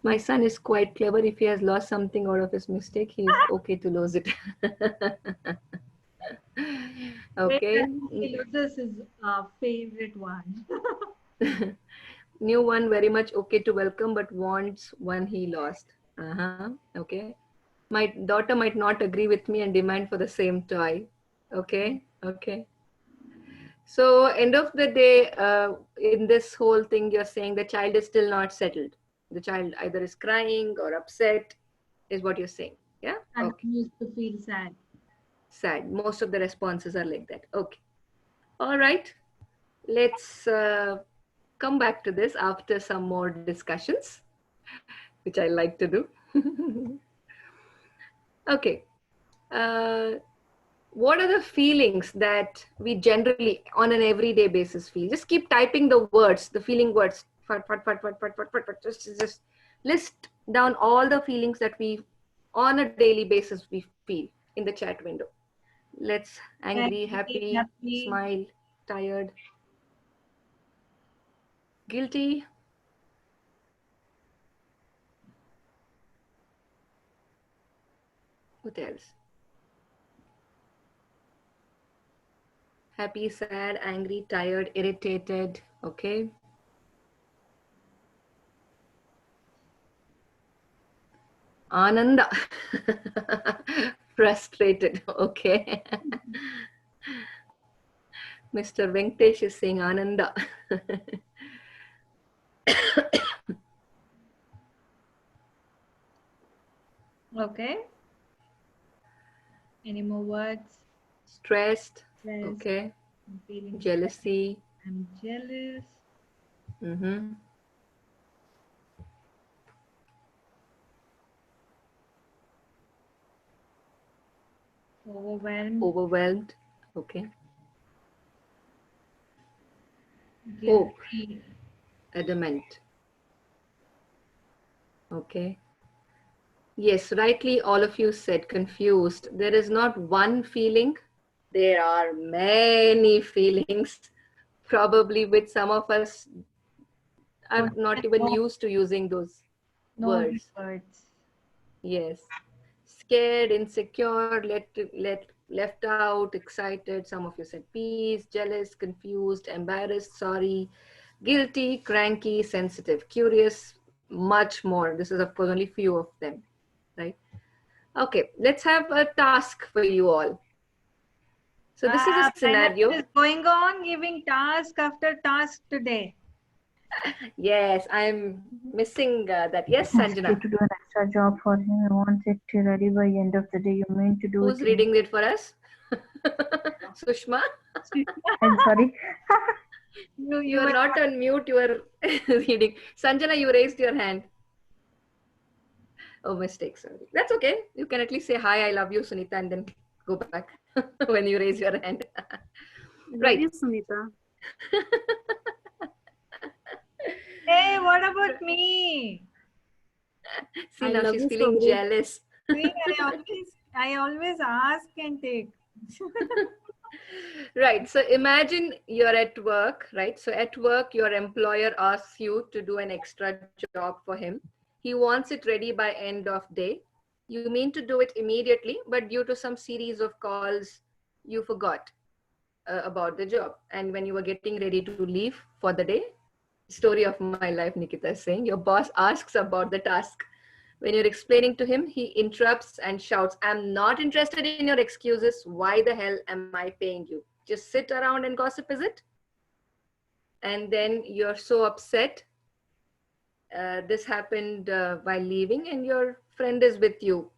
My son is quite clever. If he has lost something out of his mistake, he is okay to lose it. Okay. He loses his favorite one. New one, very much okay to welcome, but wants one he lost. Okay. My daughter might not agree with me and demand for the same toy. Okay. Okay. So end of the day, in this whole thing, you're saying the child is still not settled. The child either is crying or upset, is what you're saying. Yeah. And okay. he used to feel sad. Sad. Most of the responses are like that. Okay. All right. Let's come back to this after some more discussions, which I like to do. Okay. What are the feelings that we generally on an everyday basis feel? Just keep typing the words, the feeling words. Just list down all the feelings that we on a daily basis we feel in the chat window. Let's angry, happy, smile, tired, guilty. What else? Happy, sad, angry, tired, irritated. Okay. Ananda. Frustrated. Okay. Mr. Venkatesh is saying Ananda. Okay. Any more words? Stressed. Okay. I'm feeling jealousy. I'm jealous. Overwhelmed. Overwhelmed. Okay. Guilty. Hope. Adamant. Okay. Yes, rightly all of you said confused. There is not one feeling. There are many feelings. Probably with some of us are not even used to using those words. Yes. Scared, insecure, left out, excited. Some of you said peace, jealous, confused, embarrassed, sorry, guilty, cranky, sensitive, curious, much more. This is of course only few of them, right? Okay, let's have a task for you all. So this is a scenario. Is going on giving task after task today. Yes, I'm missing that. Yes, Ask you Sanjana. to do an extra job for him. He wants it ready by end of the day. You mean to do Who's it? reading it for us? Sushma? I'm sorry. You are not on mute. You are reading. Sanjana, you raised your hand. Oh, mistake. Sorry. That's okay. You can at least say hi, I love you, Sunita, and then go back when you raise your hand. Right. Love you, Sunita. Hey, what about me? See, I now love she's you feeling so much. jealous. See, I always ask and take. Right. So imagine you're at work, right? So at work, your employer asks you to do an extra job for him. He wants it ready by end of day. You mean to do it immediately, but due to some series of calls, you forgot about the job. And when you were getting ready to leave for the day, story of my life, Nikita is saying, your boss asks about the task. When you're explaining to him, he interrupts and shouts, I'm not interested in your excuses. Why the hell am I paying you? Just sit around and gossip, is it? And then you're so upset. This happened while leaving and your friend is with you,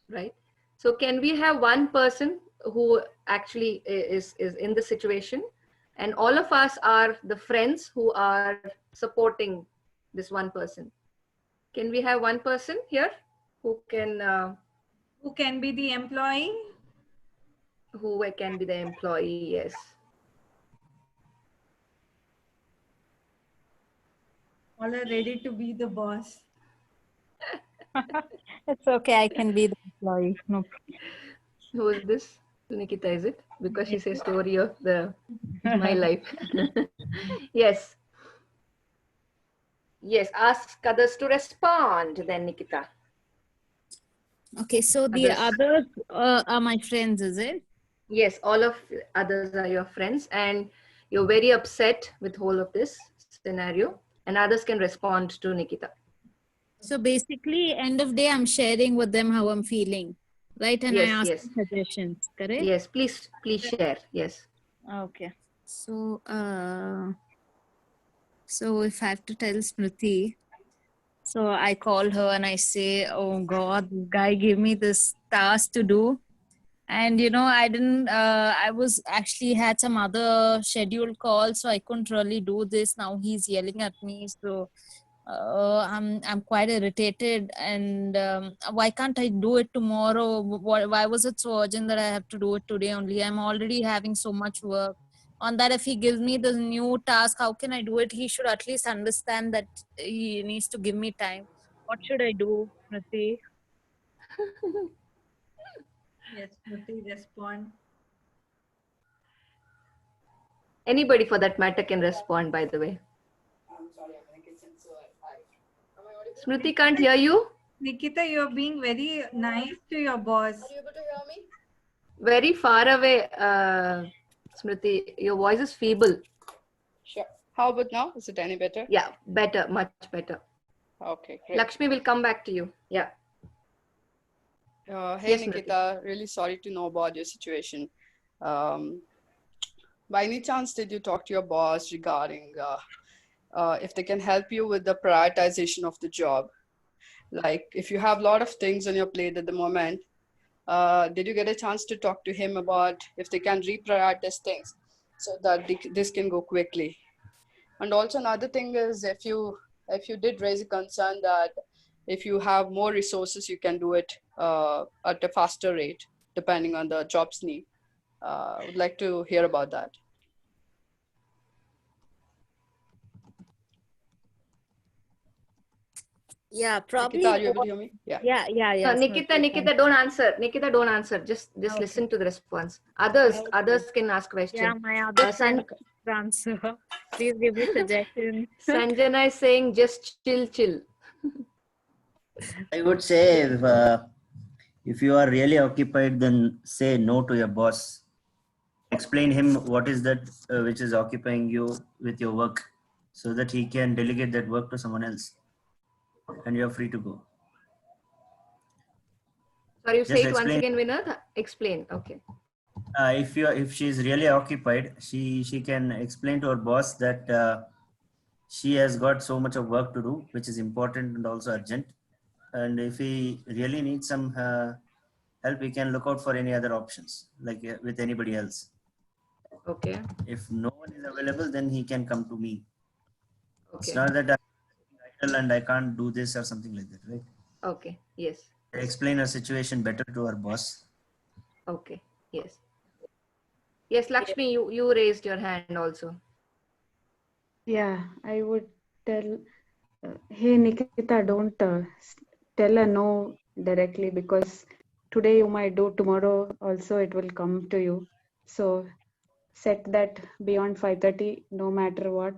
right? So can we have one person who actually is in the situation, and all of us are the friends who are supporting this one person? Can we have one person here who can be the employee? Who can be the employee? Yes. All are ready to be the boss. It's okay. I can be the employee. No. Who is this? Nikita, is it? Because she says story of my life. Yes. Yes. Ask others to respond. Then Nikita. Okay. So the others are my friends, is it? Yes. All of others are your friends, and you're very upset with whole of this scenario, and others can respond to Nikita. So basically, end of day, I'm sharing with them how I'm feeling, right? And Yes, I ask yes. suggestions, correct? Yes, please share. Yes. Okay. So, so if I have to tell Smriti, so I call her and I say, oh God, this guy gave me this task to do. And, you know, I didn't, I was actually had some other scheduled calls, so I couldn't really do this. Now he's yelling at me. So I'm quite irritated, and why can't I do it tomorrow? Why was it so urgent that I have to do it today only? I'm already having so much work on that. If he gives me the new task, how can I do it? He should at least understand that he needs to give me time. What should I do, Smriti? Yes, Smriti, respond. Anybody for that matter can respond, by the way. Smriti can't hear you. Nikita, you're being very nice to your boss. Are you able to hear me? Very far away, Smriti. Your voice is feeble. Sure. How about now? Is it any better? Yeah, better, much better. Okay, great. Lakshmi will come back to you. Yeah. Hey, Yes, Nikita, really sorry to know about your situation. By any chance, did you talk to your boss regarding if they can help you with the prioritization of the job? Like if you have a lot of things on your plate at the moment, did you get a chance to talk to him about if they can reprioritize things so that this can go quickly? And also another thing is if you did raise a concern that if you have more resources, you can do it at a faster rate, depending on the job's need. I would like to hear about that. Yeah, probably. Nikita, are you able to hear me? Yeah. Yeah. Nikita, don't answer. Nikita, don't answer. Just Okay. listen to the response. Others can ask questions. Yeah, my other friend can answer. Please give me suggestions. Sanjana is saying just chill. I would say if you are really occupied, then say no to your boss. Explain him what is that which is occupying you with your work, so that he can delegate that work to someone else. and you're free to go. Sorry, you Just say it once explain. again, Vinod. Explain. Okay. If she's really occupied, she can explain to her boss that she has got so much of work to do, which is important and also urgent. And if he really needs some help, we can look out for any other options, like with anybody else. Okay. If no one is available, then he can come to me. Okay. It's not that I'm idle and I can't do this or something like that, right? Okay. Yes. Explain our situation better to our boss. Okay. Yes. Yes, Lakshmi, you raised your hand also. Yeah, I would tell, hey Nikita, don't tell a no directly, because today you might do, tomorrow also it will come to you. So set that beyond 5:30, no matter what,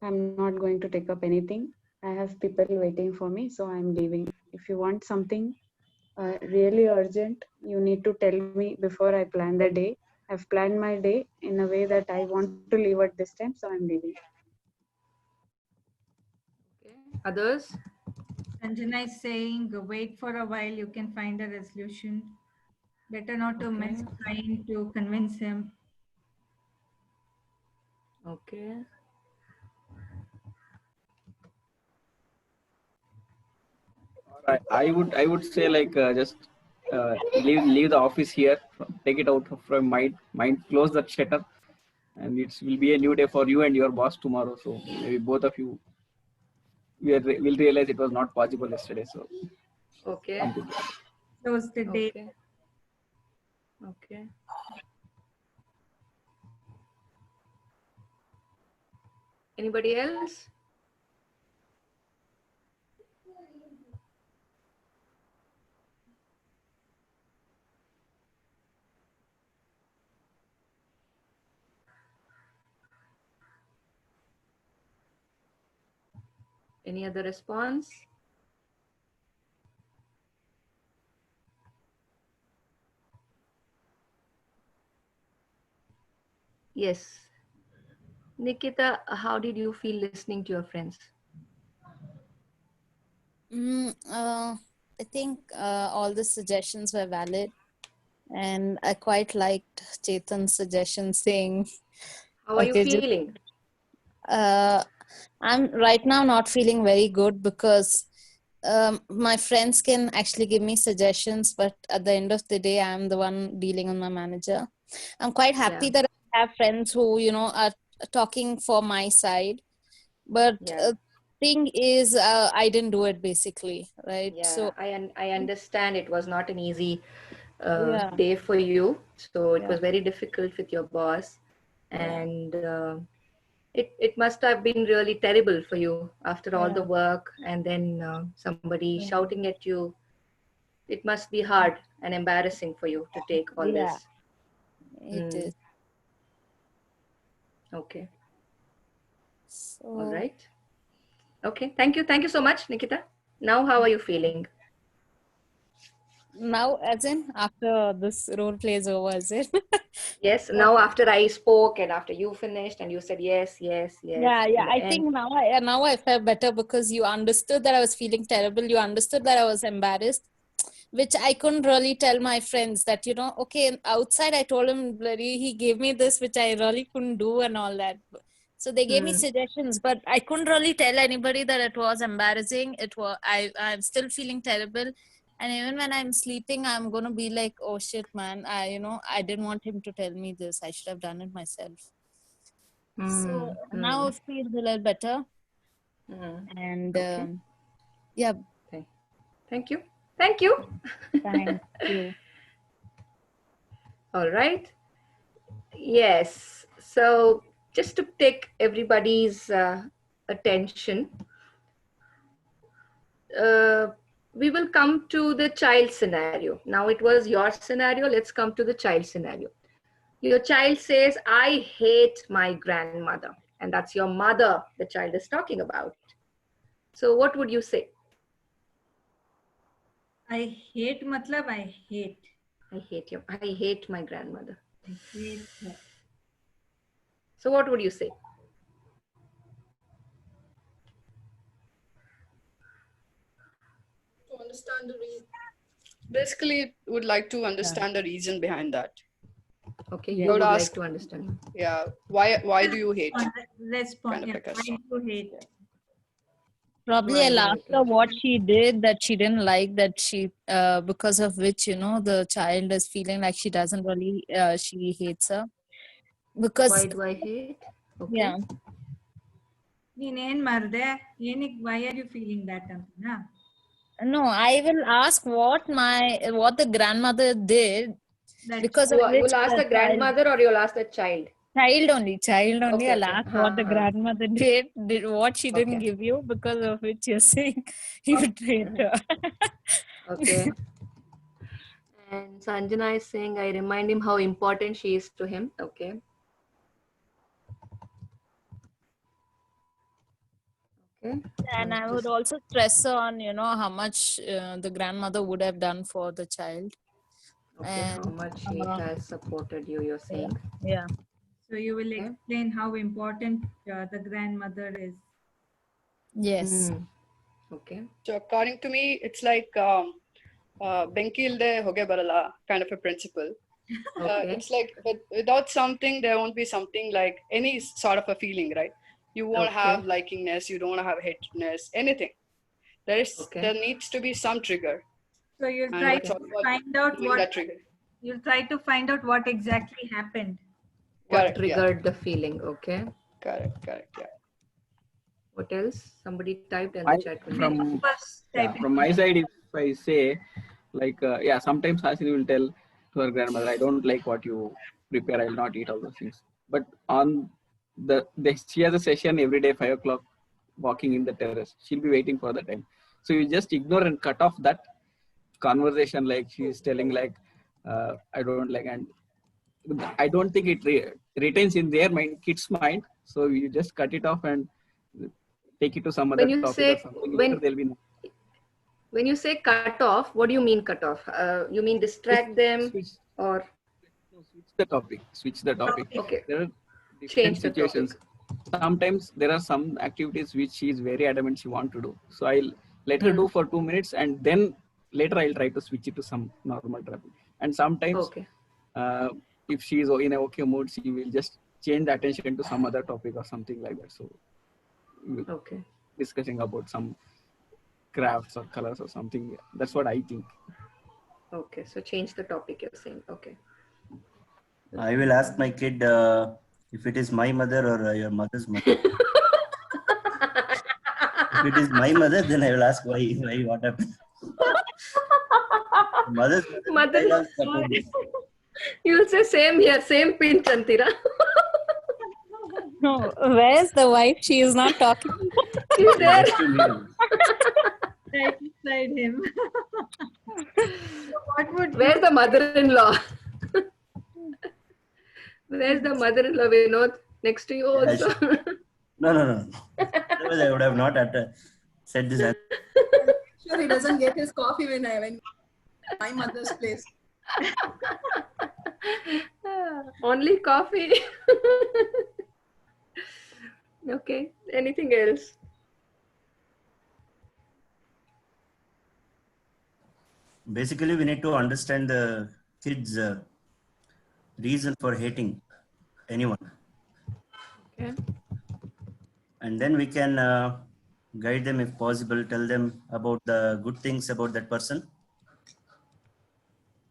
I'm not going to take up anything. I have people waiting for me, so I'm leaving. If you want something really urgent, you need to tell me before I plan the day. I've planned my day in a way that I want to leave at this time, so I'm leaving. Okay. Others? Sanjana is saying, wait for a while, you can find a resolution. Better not to miss trying to convince him. Okay. I would say like just leave the office here, take it out from mind, close that shutter, and it will be a new day for you and your boss tomorrow. So maybe both of you will realize it was not possible yesterday. So Okay. Close the day. Okay. Okay. Anybody else? Any other response? Yes. Nikita, how did you feel listening to your friends? I think all the suggestions were valid, and I quite liked Chetan's suggestion saying, How are you okay, feeling? I'm right now not feeling very good because my friends can actually give me suggestions, but at the end of the day, I'm the one dealing with my manager. I'm quite happy that I have friends who, are talking for my side, but thing is, I didn't do it basically, right? Yeah, So I understand it was not an easy Yeah. day for you. So it Yeah. was very difficult with your boss, and it must have been really terrible for you after all the work, and then somebody shouting at you. It must be hard and embarrassing for you to take all Yeah, this. it is. Okay. So All right. Okay. Thank you. Thank you so much, Nikita. Now, how are you feeling? now, as in after this role play is over, is it? Yes. Now, after I spoke and after you finished and you said yes, yes, yes. Yeah. In the I end, think now I felt better because you understood that I was feeling terrible. You understood that I was embarrassed, which I couldn't really tell my friends that, okay, outside I told him bloody, he gave me this, which I really couldn't do and all that. So they gave me suggestions, but I couldn't really tell anybody that it was embarrassing. I'm still feeling terrible. And even when I'm sleeping, I'm going to be like, oh shit, man, I didn't want him to tell me this. I should have done it myself. So now it feels a little better. And okay. yeah. Thank you. Thank you. Thank you. All right. Yes. So just to take everybody's attention, we will come to the child scenario. Now it was your scenario. Let's come to the child scenario. Your child says, I hate my grandmother. And that's your mother the child is talking about. So what would you say? I hate matlab I hate. I hate you. I hate my grandmother. I hate her. So what would you say? understand the reason. Basically, would like to understand the reason behind that. Okay, I you would would like ask, to understand. yeah, why do you hate? Respond. Kind of a Why question. do you hate? Probably Why I'll do you ask her what she did that she didn't like, that she, because of which, you know, the child is feeling like she doesn't really, she hates her. Because, Why do I hate? Okay. yeah. Why are you feeling that? No, I will ask what the grandmother did, because of You which will ask the the grandmother or you'll ask the child? child only. Okay, I'll okay. ask what the grandmother did what she didn't Okay. give you, because of which you're saying you hate her. Okay. And Sanjana is saying I remind him how important she is to him. Okay. Okay. And I would also stress her on, you know, how much the grandmother would have done for the child. Okay, And how much she has supported you, you're saying. Yeah. So you will explain how important the grandmother is. Yes. Okay. So according to me, it's like benki ilde hoge barala kind of a principle. Okay. It's like without something, there won't be something, like any sort of a feeling, right? You won't have likingness, you don't have hatedness, anything. There needs to be some trigger. So you'll And try it's to all about find out doing what that trigger. you'll try to find out what exactly happened. What Correct, triggered the feeling? Okay. Correct, yeah. What else? Somebody typed in the chat room. From my side, if I say, like, sometimes Hasini will tell to her grandmother, I don't like what you prepare, I will not eat all those things. But on she has a session every day, 5 o'clock, walking in the terrace. She'll be waiting for the time. So you just ignore and cut off that conversation, like she's telling, like, I don't like, and I don't think it retains in their mind, kids' mind. So you just cut it off and take it to some other topic or something. Later they'll be. When you say cut off, what do you mean cut off? You mean distract them or? Switch the topic. Okay. There are Change different the situations. topic. Sometimes there are some activities which she is very adamant she want to do. So I'll let her do for 2 minutes, and then later I'll try to switch it to some normal topic. And sometimes if she is in a okay mood, she will just change the attention to some other topic or something like that. So discussing about some crafts or colors or something. That's what I think. Okay, so change the topic, you're saying. Okay. I will ask my kid if it is my mother or your mother's mother. If it is my mother, then I will ask why what happened. Mother's mother. You'll say same here, same pinch, Antira. No, where's the wife? She is not talking. She's there. Right beside him. Where's the mother-in-law? Where's the mother-in-law, Vinod? Next to you also. No. Otherwise, I would have not said this. Sure, he doesn't get his coffee when I went to my mother's place. Only coffee. Okay. Anything else? Basically, we need to understand the kids' reason for hating anyone. Okay. And then we can guide them if possible, tell them about the good things about that person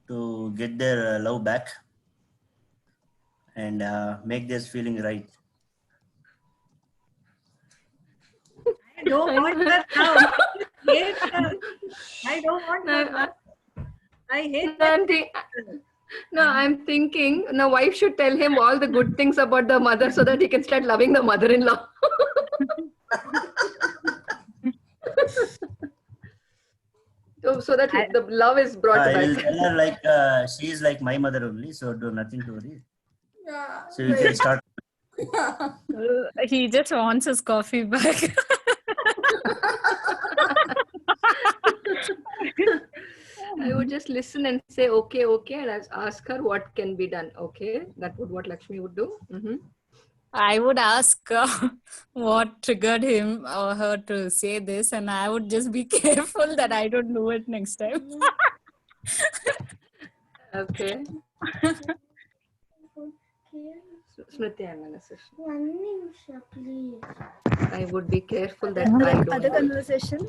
to get their love back and make their feeling right. I don't want her now. I don't want her now. I hate I'm thinking the wife should tell him all the good things about the mother so that he can start loving the mother-in-law. So that the love is brought I back. will tell her like she is like my mother only, so do nothing to worry. Yeah. So you can start. He just wants his coffee back. I would just listen and say, okay, and I'll ask her what can be done. Okay, that would what Lakshmi would do. I would ask what triggered him or her to say this, and I would just be careful that I don't do it next time. Okay. Smriti, I'm in a session. Please. I would be careful that I don't Other do it. conversation.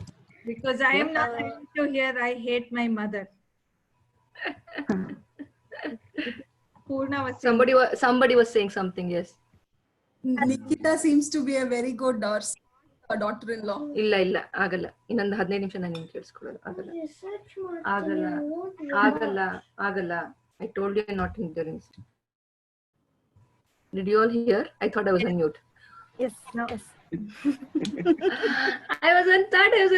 Because I am Yeah. not ready to hear I hate my mother. Purna was saying. Somebody was saying something, yes. Nikita seems to be a very good daughter-in-law. ಇಲ್ಲ ಆಗಲ್ಲ ಇನ್ನೊಂದು 15 ನಿಮಿಷ ನಾನು ನಿಮ್ಗೆ ಕೇಳಿಸ್ಕೊಳ್ಳಲ್ಲ ಆಗಲ್ಲ I told you I'm not hearing. Did you all hear? I thought I was on mute. Yes. I was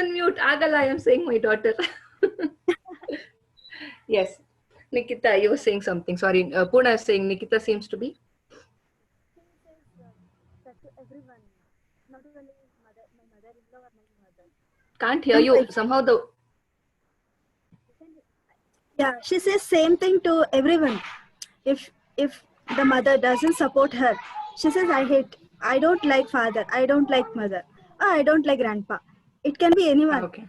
on mute. Agala, I am saying my daughter. Yes. Nikita, you were saying something. Sorry. Purna is saying Nikita seems to be. Everyone, not only my mother-in-law or my mother. Can't hear you. Somehow the. Yeah, she says same thing to everyone. If the mother doesn't support her, she says I don't like father, I don't like mother, I don't like grandpa. It can be anyone. Okay.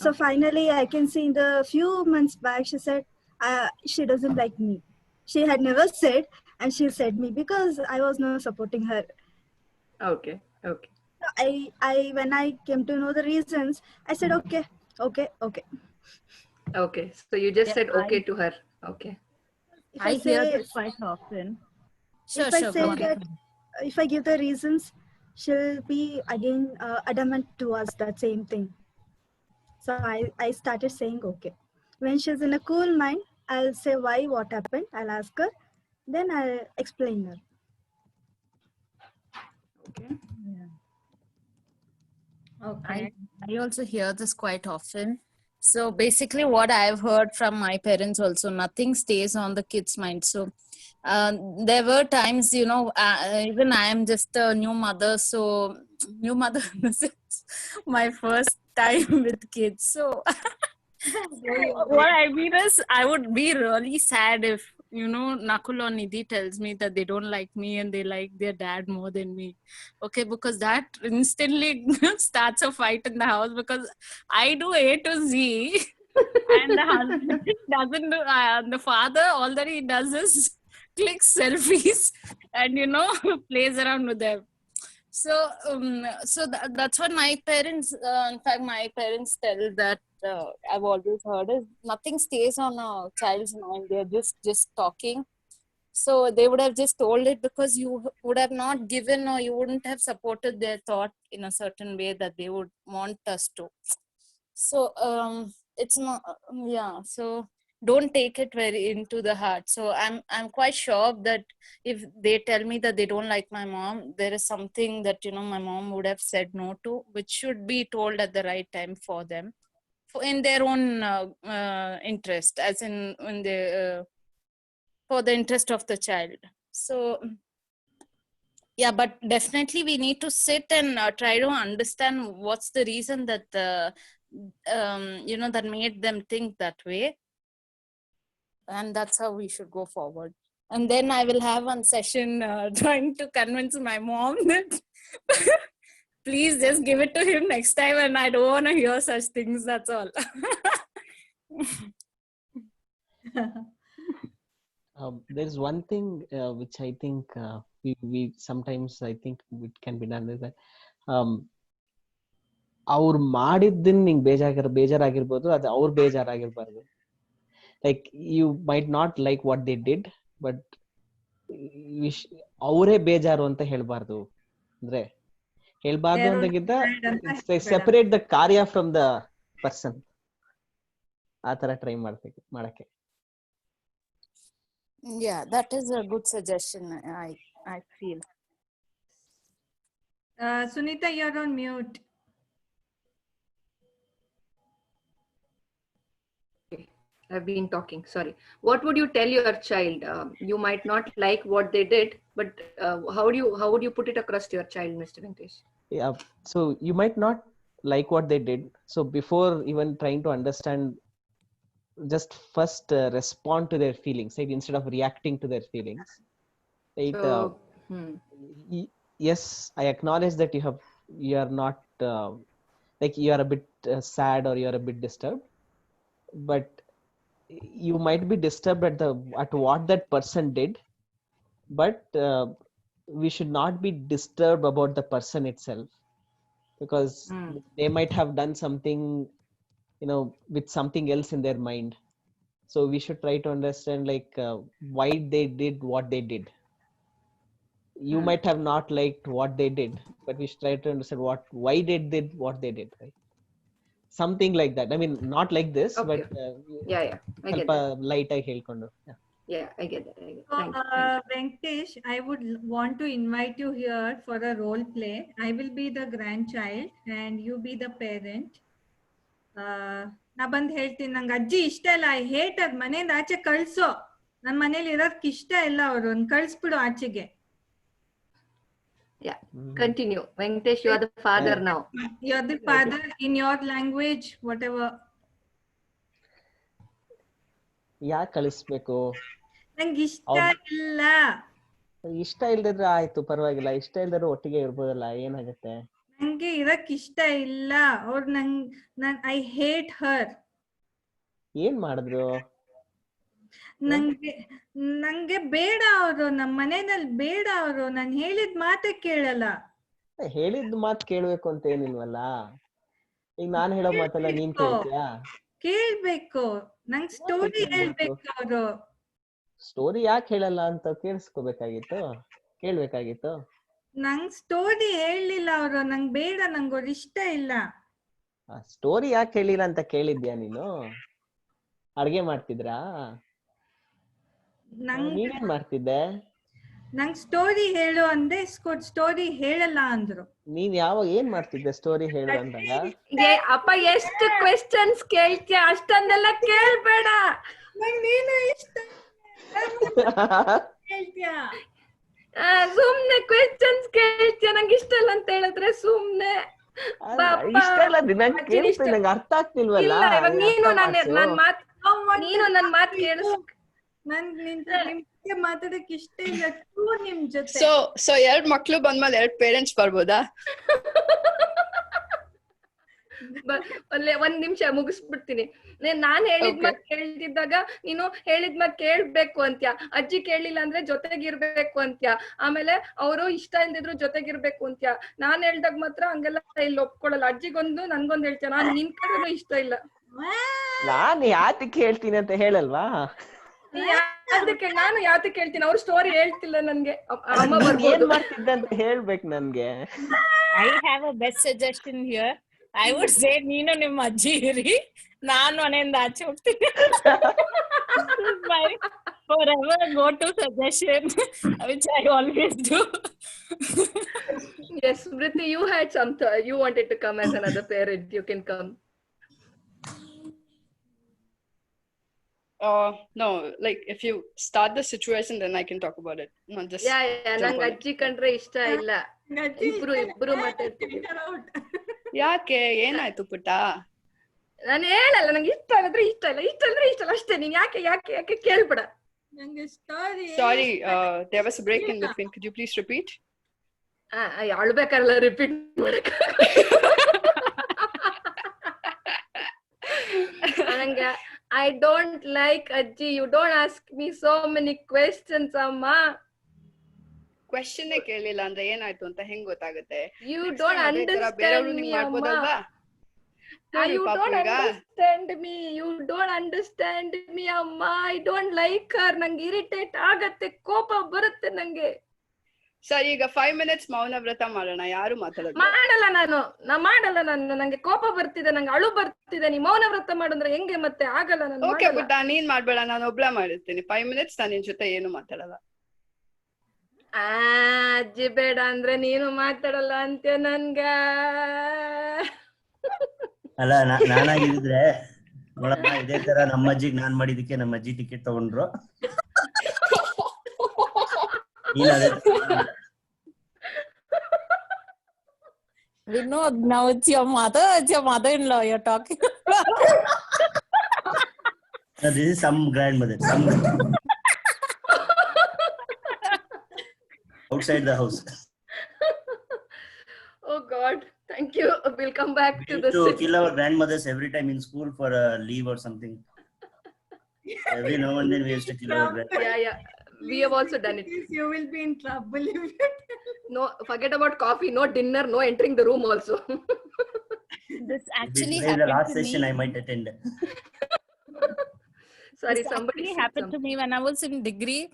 So finally I can see in the few months back she said she doesn't like me. She had never said, and she said me because I was not supporting her. Okay. I when I came to know the reasons, I said okay. Okay. So you just said okay to her. Okay. I hear this quite often. Sure, If I give the reasons, she'll be again adamant towards that same thing. So I started saying okay. When she's in a cool mind, I'll say why, what happened. I'll ask her, then I'll explain her. Okay. Yeah. Okay. I also hear this quite often. So basically what I've heard from my parents also, nothing stays on the kids' mind. So there were times, even I am just a new mother. So new mother, my first time with kids. So what I mean is I would be really sad if, Nakul or Nidhi tells me that they don't like me and they like their dad more than me. Okay, because that instantly starts a fight in the house because I do A to Z and the husband doesn't do, the father, all that he does is clicks selfies and, plays around with them. So, that's what my parents, in fact, my parents tell that I've always heard is nothing stays on a child's mind. They're just talking. So they would have just told it because you would have not given or you wouldn't have supported their thought in a certain way that they would want us to. So it's not, so don't take it very into the heart. So I'm quite sure that if they tell me that they don't like my mom, there is something that my mom would have said no to, which should be told at the right time for them, in their own interest, as in the for the interest of the child. So yeah, but definitely we need to sit and try to understand what's the reason that that made them think that way, and that's how we should go forward. And then I will have one session trying to convince my mom that please just give it to him next time, and I don't want to hear such things. That's all. There's one thing which I think we sometimes I think it can be done is that ಅವ್ರು ಮಾಡಿದ್ದನ್ನ ನಿಂಗೆ ಬೇಜಾರಾಗಿರ್ಬೋದು, ಅದು ಅವ್ರ ಬೇಜಾರಾಗಿರ್ಬಾರ್ದು. Like you might not like what they did, but ಅವರೇ ಬೇಜಾರು ಅಂತ ಹೇಳ್ಬಾರ್ದು. ಅಂದ್ರೆ ಹೇಳ್ಬಾರ್ದು ಅಂತಾಗಿದ್ದ ಸೆಪರೇಟ್ ದ ಕಾರ್ಯ ಫ್ರಮ್ ದ ಪರ್ಸನ್. ಆ ತರ ಟ್ರೈ ಮಾಡಕ್ಕೆ. Yeah, that is a good suggestion. I feel. Sunita, you're on mute. Okay, I've been talking. Sorry. What would you tell your child? You might not like what they did, but how would you put it across to your child, Mr. Venkatesh? Yeah. So you might not like what they did. So before even trying to understand, just first respond to their feelings, right? Instead of reacting to their feelings, right? Yes, I acknowledge that you are not like you are a bit sad or you are a bit disturbed, but you might be disturbed at what that person did, but we should not be disturbed about the person itself, because they might have done something, with something else in their mind. So we should try to understand why they did what they did. You might have not liked what they did, but we should try to understand why they did what they did, right? Something like that. I mean, not like this, Okay. but Yeah, I get ಸ್ವಲ್ಪ light ಆಗಿ ಹೇಳ್ಕೊಂಡು. Yeah, I get that. So, Thank you. Venkatesh, I would want to invite you here for a role play. I will be the grandchild and you be the parent. ನಾ ಬಂದು ಹೇಳ್ತೀನಿ, ನಂಗೆ ಅಜ್ಜಿ ಇಷ್ಟ ಇಲ್ಲ, ಐ ಹೇಟ್ ಅದ್, ಮನೆಯಿಂದ ಆಚೆ ಕಳ್ಸೋ, ನನ್ನ ಮನೇಲಿ ಇರೋದಕ್ಕೆ ಇಷ್ಟ ಇಲ್ಲ, ಅವರು ಕಳ್ಸ್ಬಿಡು ಆಚೆಗೆ. Yeah, continue. Venkatesh, you are the father now. You are the father in your language, whatever. ಯಾಕೆ ಕಳಿಸ್ಬೇಕು? ನಂಗೆ ಇಷ್ಟ ಇಲ್ಲ. ಇಷ್ಟ ಇಲ್ದಿದ್ರೆ ಆಯ್ತು, ಪರವಾಗಿಲ್ಲ. ಇಷ್ಟ ಇಲ್ದಿದ್ರೆ ಒಟ್ಟಿಗೆ ಇರ್ಬೋದಲ್ಲ, ಏನಾಗುತ್ತೆ? ನಂಗೆ ಇರಕ್ ಇಷ್ಟ ಇಲ್ಲ, ಅವ್ರು ಐ ಹೇಟ್ ಹರ್. ಏನ್ ಮಾಡಿದ್ರು? ನಂಗೆ ಬೇಡ ಅವರು, ನಮ್ಮ ಮನೆಯಲ್ಲಿ ಬೇಡ ಅವರು, ನಾನು ಹೇಳಿದ ಮಾತೇ ಕೇಳಲ್ಲ. ಹೇಳಿದ ಮಾತು ಕೇಳ್ಬೇಕು ಅಂತ ಏನಿಲ್ವಲ್ಲ. ಈಗ ನಾನ್ ಹೇಳೋ ಮಾತೆಲ್ಲ ನೀನ್ ಕೇಳ್ತೀಯಾ? ಕೇಳ್ಬೇಕು, ನಂಗೆ ಸ್ಟೋರಿ ಹೇಳ್ಬೇಕು ಅವರು. ಸ್ಟೋರಿ ಯಾಕೆ ಹೇಳಲ್ಲ ಅಂತ ಕೇಳ್ಬೇಕಾಗಿತ್ತು. ನಂಗ್ ಸ್ಟೋರಿ ಹೇಳಿಲ್ಲ ಅವರು, ನಂಗ್ ಬೇಡ, ನಂಗೆ ಅವ್ರು ಇಷ್ಟ ಇಲ್ಲ. ಸ್ಟೋರಿ ಯಾಕೆ ಹೇಳಿಲ್ಲ ಅಂತ ಕೇಳಿದ್ಯಾ ನೀನು? ಅಡ್ಗೆ ಮಾಡ್ತಿದ್ರಾ? ನೀನೇನ್ ಮಾಡ್ತಿದ್ದೆ? ನಂಗ್ ಸ್ಟೋರಿ ಹೇಳು ಅಂದೆ, ಸ್ಟೋರಿ ಹೇಳಲ್ಲ ಅಂದ್ರು. ನೀನ್ ಯಾವಾಗ ಏನ್ ಮಾಡ್ತಿದ್ದೆ ಸ್ಟೋರಿ ಹೇಳು ಅಂದಾಗ? ಅಪ್ಪ ಎಷ್ಟು ಕ್ವೆಶ್ಚನ್ಸ್ ಕೇಳ್ತೀಯ, ಅಷ್ಟೊಂದೆಲ್ಲ ಕೇಳ್ಬೇಡ. ನಂಗ್ ನೀನು ಇಷ್ಟ ಹೇಳ್ತೀಯ, ಸುಮ್ನೆ ಕ್ವೆಶ್ಚನ್ಸ್ ಕೇಳ್ತೀಯ, ನಂಗೆ ಇಷ್ಟ ಇಲ್ಲ ಅಂತ ಹೇಳಿದ್ರೆ ಸುಮ್ನೆ ಇಷ್ಟ ಇಲ್ಲ. ನಂಗೆ ಅರ್ಥ ಆಗ್ತಿಲ್ವಲ್ಲ. ನೀನು ನನ್ ಮಾತು ಕೇಳಿಸ್. ನಿಮ್ಗೆ ಮಾತಾಡಕ್ ಇಷ್ಟ ಇಲ್ಲ ನಿಮ್ ಜೊತೆ. ಸೊ 2 ಮಕ್ಳು ಬಂದ್ಮೇಲೆ 2 ಪೇರೆಂಟ್ಸ್ ಬರ್ಬೋದಾ? ಒಂದ್ ನಿಮಿಷ ಮುಗಿಸ್ಬಿಡ್ತೀನಿ. ನಾನ್ ಹೇಳಿದ್ ಮಾತ್ ಕೇಳ್ತಿದ್ದಾಗ ನೀನು ಹೇಳಿದ್ ಮಾತ್ ಕೇಳ್ಬೇಕು ಅಂತ್ಯ, ಅಜ್ಜಿ ಕೇಳಿಲ್ಲ ಅಂದ್ರೆ ಜೊತೆಗಿರ್ಬೇಕು ಅಂತ್ಯ, ಆಮೇಲೆ ಅವರು ಇಷ್ಟ ಇಲ್ದಿದ್ರು ಜೊತೆಗಿರ್ಬೇಕು ಅಂತ್ಯ. ನಾನ್ ಹೇಳ್ದಾಗ ಮಾತ್ರ ಹಂಗೆಲ್ಲ ಇಲ್ಲಿ ಒಪ್ಕೊಳಲ್ಲ. ಅಜ್ಜಿಗೊಂದು ನನ್ಗೊಂದು ಹೇಳ್ತೀಯ, ನಾನ್ ನಿನ್ ಕಡೆನೂ ಇಷ್ಟ ಇಲ್ಲ. ನಾನ್ ಯಾತಕ್ಕೆ ಹೇಳ್ತೀನಿ ಅಂತ ಹೇಳಲ್ವಾ? ನಾನು ಯಾತಕ್ಕೆ ಹೇಳ್ತೀನಿ? ಅವ್ರು ಸ್ಟೋರಿ ಹೇಳ್ತಿಲ್ಲ ನನ್ಗೆ. ಏನ್ ಮಾಡ್ತಿದ್ದೆ ಅಂತ ಹೇಳ್ಬೇಕು ನನ್ಗೆ. I have a best suggestion here. I would say ನೀನು ನಿಮ್ಮ ಅಜ್ಜಿ ಇರಿ, ನಾನು ಮನೆಯಿಂದ ಆಚೆ ಹೋಗ್ತೀನಿ. My forever go-to suggestion, which I always do. Yes, Smriti, you had you wanted to come as another parent. You can come. No, like if you start the situation, then I can talk about it. Not just ನಂಗೆ ಅಜ್ಜಿ ಕಂಡ್ರೆ ಇಷ್ಟ ಇಲ್ಲ. ಇಬ್ರು ಮಾತಾಡ್ತೀವಿ. ಯಾಕೆ, ಏನಾಯ್ತು ಪುಟ್ಟ? ನಾನು ಹೇಳಲ್ಲ, ನಂಗೆ ಇಷ್ಟ ಇಲ್ಲದ್ರೆ ಇಷ್ಟ ಇಲ್ಲ, ಇಷ್ಟ ಅಂದ್ರೆ ಇಷ್ಟ ಇಲ್ಲ ಅಷ್ಟೇ. ನೀನ್ ಯಾಕೆ ಕೇಳ್ಬೇಡ. Sorry, there was a break in between. Could you please repeat? ಅಳ್ಬೇಕಾರಲ್ಲ, ರಿಪೀಟ್ ಮಾಡಕ. ನಂಗೆ I don't like Ajji. You don't ask me so many questions, Amma. Question ಕೇಳಿಲ್ಲ ಅಂದ್ರೆ ಏನಾಯ್ತು ಅಂತ ಹೆಂಗ್ ಗೊತ್ತಾಗುತ್ತೆ? You don't understand me, Amma. You don't understand me. You don't understand me, Amma. I don't like her. ನಂಗೆ irritate ಆಗತ್ತೆ, ಕೋಪ ಬರುತ್ತೆ ನಂಗೆ. ಸರಿ, ಈಗ 5 minutes ಮೌನ ವ್ರತ ಮಾಡೋಣ. ಯಾರು ಮಾತಾಡೋದು? ಮಾಡಲ್ಲ ನಾನು. ನಂಗೆ ಕೋಪ ಬರ್ತಿದೆ, ನಂಗೆ ಅಳು ಬರ್ತಿದೆ. ನೀ ಮೌನ ವ್ರತ ಮಾಡಂದ್ರೆ ಹೆಂಗೆ ಮತ್ತೆ? ಆಗಲ್ಲ. ನಾನು ಓಕೆ ಪುಟ್ಟ, ನೀನ್ ಮಾಡ್ಬೇಡ, ನಾನು ಒಬ್ಳ ಮಾಡಿರ್ತೀನಿ. 5 minutes ನಾನು ನಿನ್ ಜೊತೆ ಏನು ಮಾತಾಡಲ್ಲ. ಅಜ್ಜಿ ಬೇಡ ಅಂದ್ರೆ ನೀನು ಮಾತಾಡಲ್ಲ ಅಂತೆ ನನ್ಗ. ಅಲ್ಲ, ನಾನಾಗಿದ್ರೆ ನೋಡಮ್ಮ, ಇದೇ ತರ ನಮ್ಮ ಅಜ್ಜಿಗೆ ನಾನ್ ಮಾಡಿದಕ್ಕೆ ನಮ್ಮ ಅಜ್ಜಿ ಟಿಕೆಟ್ ತಗೊಂಡ್ರು. Vinod, now it's your mother-in-law you're talking about. This is some grandmother. outside the house. Oh God, thank you. We'll come back to We used the to kill our grandmothers every time in school for a leave or something. Every now and then we used to kill our grandmothers. Yeah, yeah. We have also done it. Please, you will be in trouble if you No, forget about coffee. No dinner. No entering the room also. This If actually today is the happened last to session, I me. might attend. Sorry, This somebody actually said happened to something. me when I was in degree.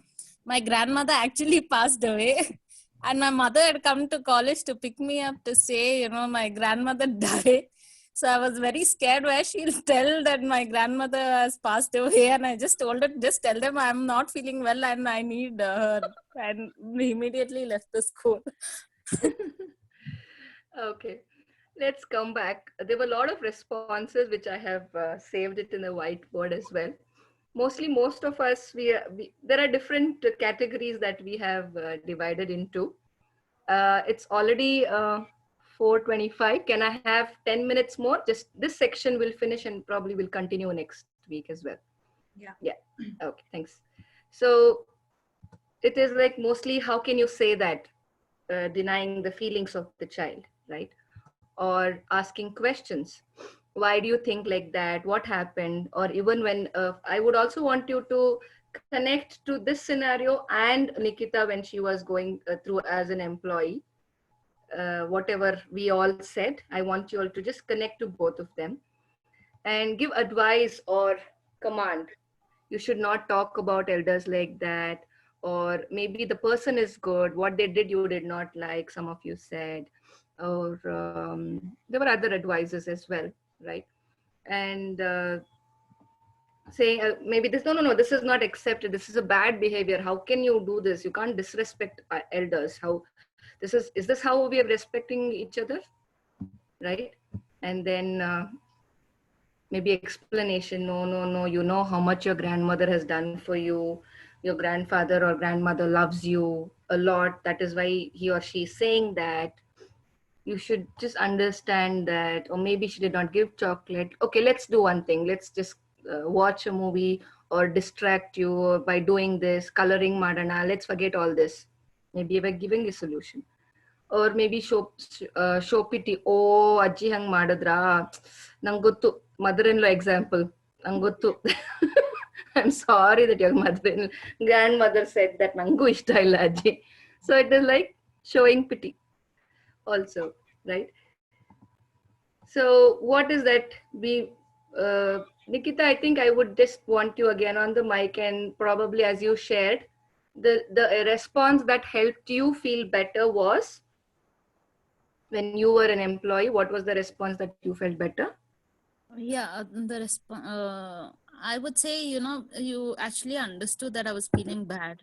My grandmother actually passed away. And my mother had come to college to pick me up to say, my grandmother died. So I was very scared where she'll tell that my grandmother has passed away. And I just told her, just tell them I'm not feeling well and I need her. And we immediately left the school. Okay, let's come back. There were a lot of responses which I have saved it in the whiteboard as well. Mostly, most of us, there are different categories that we have divided into. It's already 4:25. Can I have 10 minutes more? Just this section will finish and probably will continue next week as well. Yeah. Yeah. Okay, thanks. So it is like mostly how can you say that denying the feelings of the child, right? Or asking questions. Why do you think like that? What happened? Or even when I would also want you to connect to this scenario and Nikita when she was going through as an employee. Whatever we all said, I want you all to just connect to both of them and give advice or command. You should not talk about elders like that, or maybe the person is good, what they did you did not like, some of you said, or there were other advices as well, right? And saying maybe this, no, this is not accepted, this is a bad behavior, how can you do this, you can't disrespect elders, how is this how we are respecting each other, right? And then maybe explanation, no, you know how much your grandmother has done for you, your grandfather or grandmother loves you a lot, that is why he or she is saying that, you should just understand that. Or maybe she did not give chocolate. Okay, let's do one thing, let's just watch a movie or distract you by doing this, coloring madana, let's forget all this. Maybe by giving a solution. Or maybe show pity. Oh, ajji hang madadra, nangottu, mother-in-law example, nangottu. I'm sorry that your grandmother said that nangu ishta illa ajji. So it is like showing pity also, right? So what is that we Nikita, I think I would just want you again on the mic, and probably as you shared, the response that helped you feel better was when you were an employee. What was the response that you felt better? Yeah, I would say, you actually understood that I was feeling bad.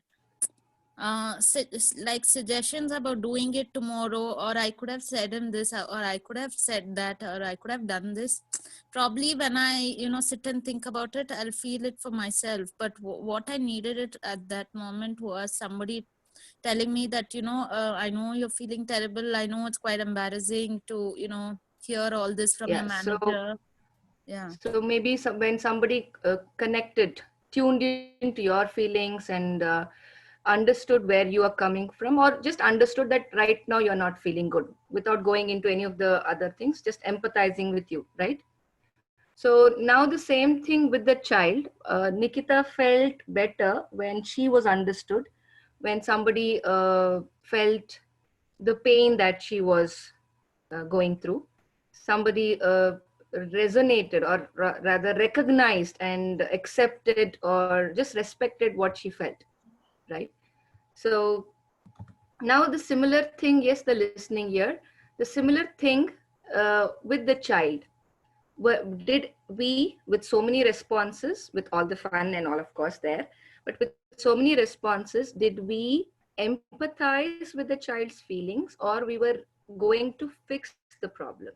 Like suggestions about doing it tomorrow, or I could have said in this, or I could have said that, or I could have done this. Probably when I, sit and think about it, I'll feel it for myself. But what I needed it at that moment was somebody telling me that, I know you're feeling terrible. I know it's quite embarrassing to, hear all this from your manager. Yeah. So maybe when somebody connected, tuned into your feelings and understood where you are coming from, or just understood that right now you're not feeling good, without going into any of the other things, just empathizing with you, right? So now the same thing with the child. Nikita felt better when she was understood, when somebody felt the pain that she was going through. Somebody resonated, or rather recognized and accepted or just respected what she felt, right? So now the similar thing, yes, the listening ear, the similar thing with the child. Did we, with so many responses, with all the fun and all of course there, but with so many responses, did we empathize with the child's feelings, or we were going to fix the problem?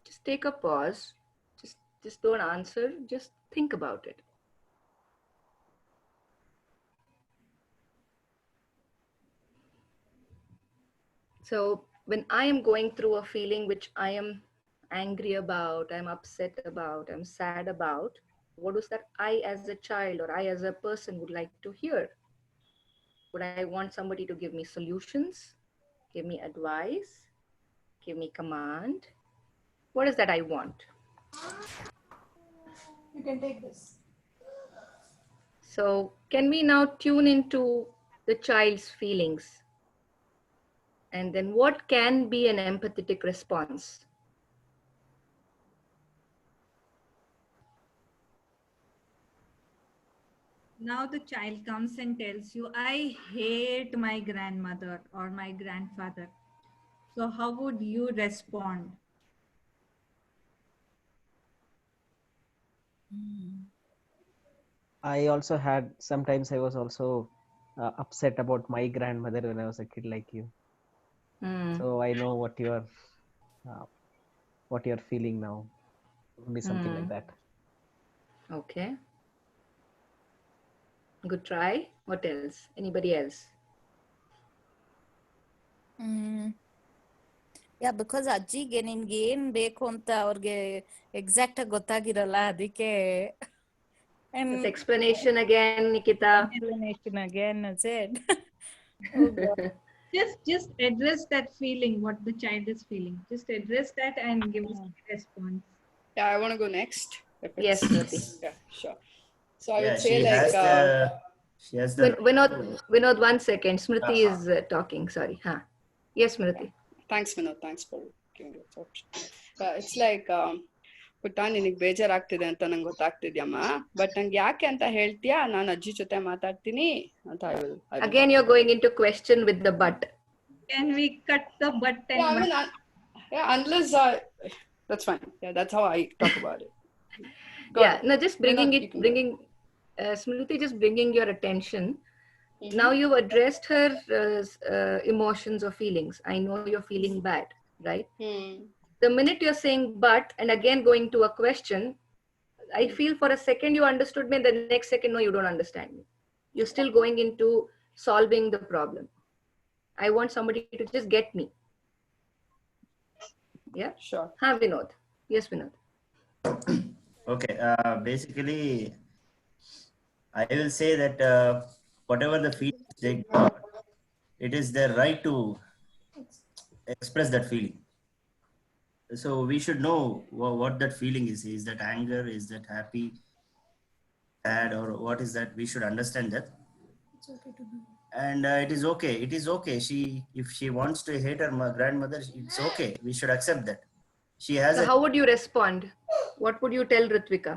Just take a pause. Just don't answer. Just think about it. So when I am going through a feeling which I am angry about, I'm upset about, I'm sad about, what is that I as a child or I as a person would like to hear? Would I want somebody to give me solutions, give me advice, give me command? What is that I want? You can take this. So can we now tune into the child's feelings? And then what can be an empathetic response? Now the child comes and tells you, I hate my grandmother or my grandfather. So how would you respond? I also had, sometimes I was also upset about my grandmother when I was a kid like you. So I know what you're feeling now. Maybe something like that. Okay. Good try. What else? Anybody else? Yeah because ಅಜ್ಜಿಗೆ ನಿನ್ಗೆ ಏನ್ ಬೇಕು ಅಂತ ಅವ್ರಿಗೆ exact ಆಗಿ ಗೊತ್ತಾಗಿರಲ್ಲ ಅದಕ್ಕೆ This explanation again, Nikita. Explanation again, is it? Just address that feeling, what the child is feeling. Just address that and give us a response. Yeah, I want to go next. Yes, Smriti. Yeah, sure. So I would say like she has the Vinod, 1 second. Smriti is talking. Sorry. Huh. Yes, Smriti. Thanks, Vinod. Thanks for giving this option. It's like ಪುಟ್ಟ ನಿನಗೆ ಬೇಜಾರಾಗ್ತಿದೆ ಅಂತ ನಂಗೆ ಗೊತ್ತಾಗ್ತಿದ್ಯಮ್ಮ but ನಂಗೆ ಯಾಕೆ ಅಂತ ಹೇಳ್ತೀಯಾ ನಾನು ಅಜ್ಜಿ ಜೊತೆ ಮಾತಾಡ್ತೀನಿ ಅಂತ Again you're going into question with the but. Can we cut the but and yeah, I mean, unless that's fine. Yeah, that's how I talk about it. No, just bringing Smriti, just bringing your attention. Now you've addressed her emotions or feelings. I know you're feeling bad, right? The minute you're saying but and again going to a question, I feel for a second you understood me, the next second no, you don't understand me. You're still going into solving the problem. I want somebody to just get me. Yeah, sure. Vinod. Yes, Vinod. Okay, basically I will say that whatever the feelings they got, it is their right to express that feeling. So we should know what that feeling is. Is that anger? Is that happy, sad, or what is that? We should understand that. It's okay to do. And it is okay. It is okay. If she wants to hate her grandmother, it's okay. We should accept that. She has. So how would you respond? What would you tell Ritvika?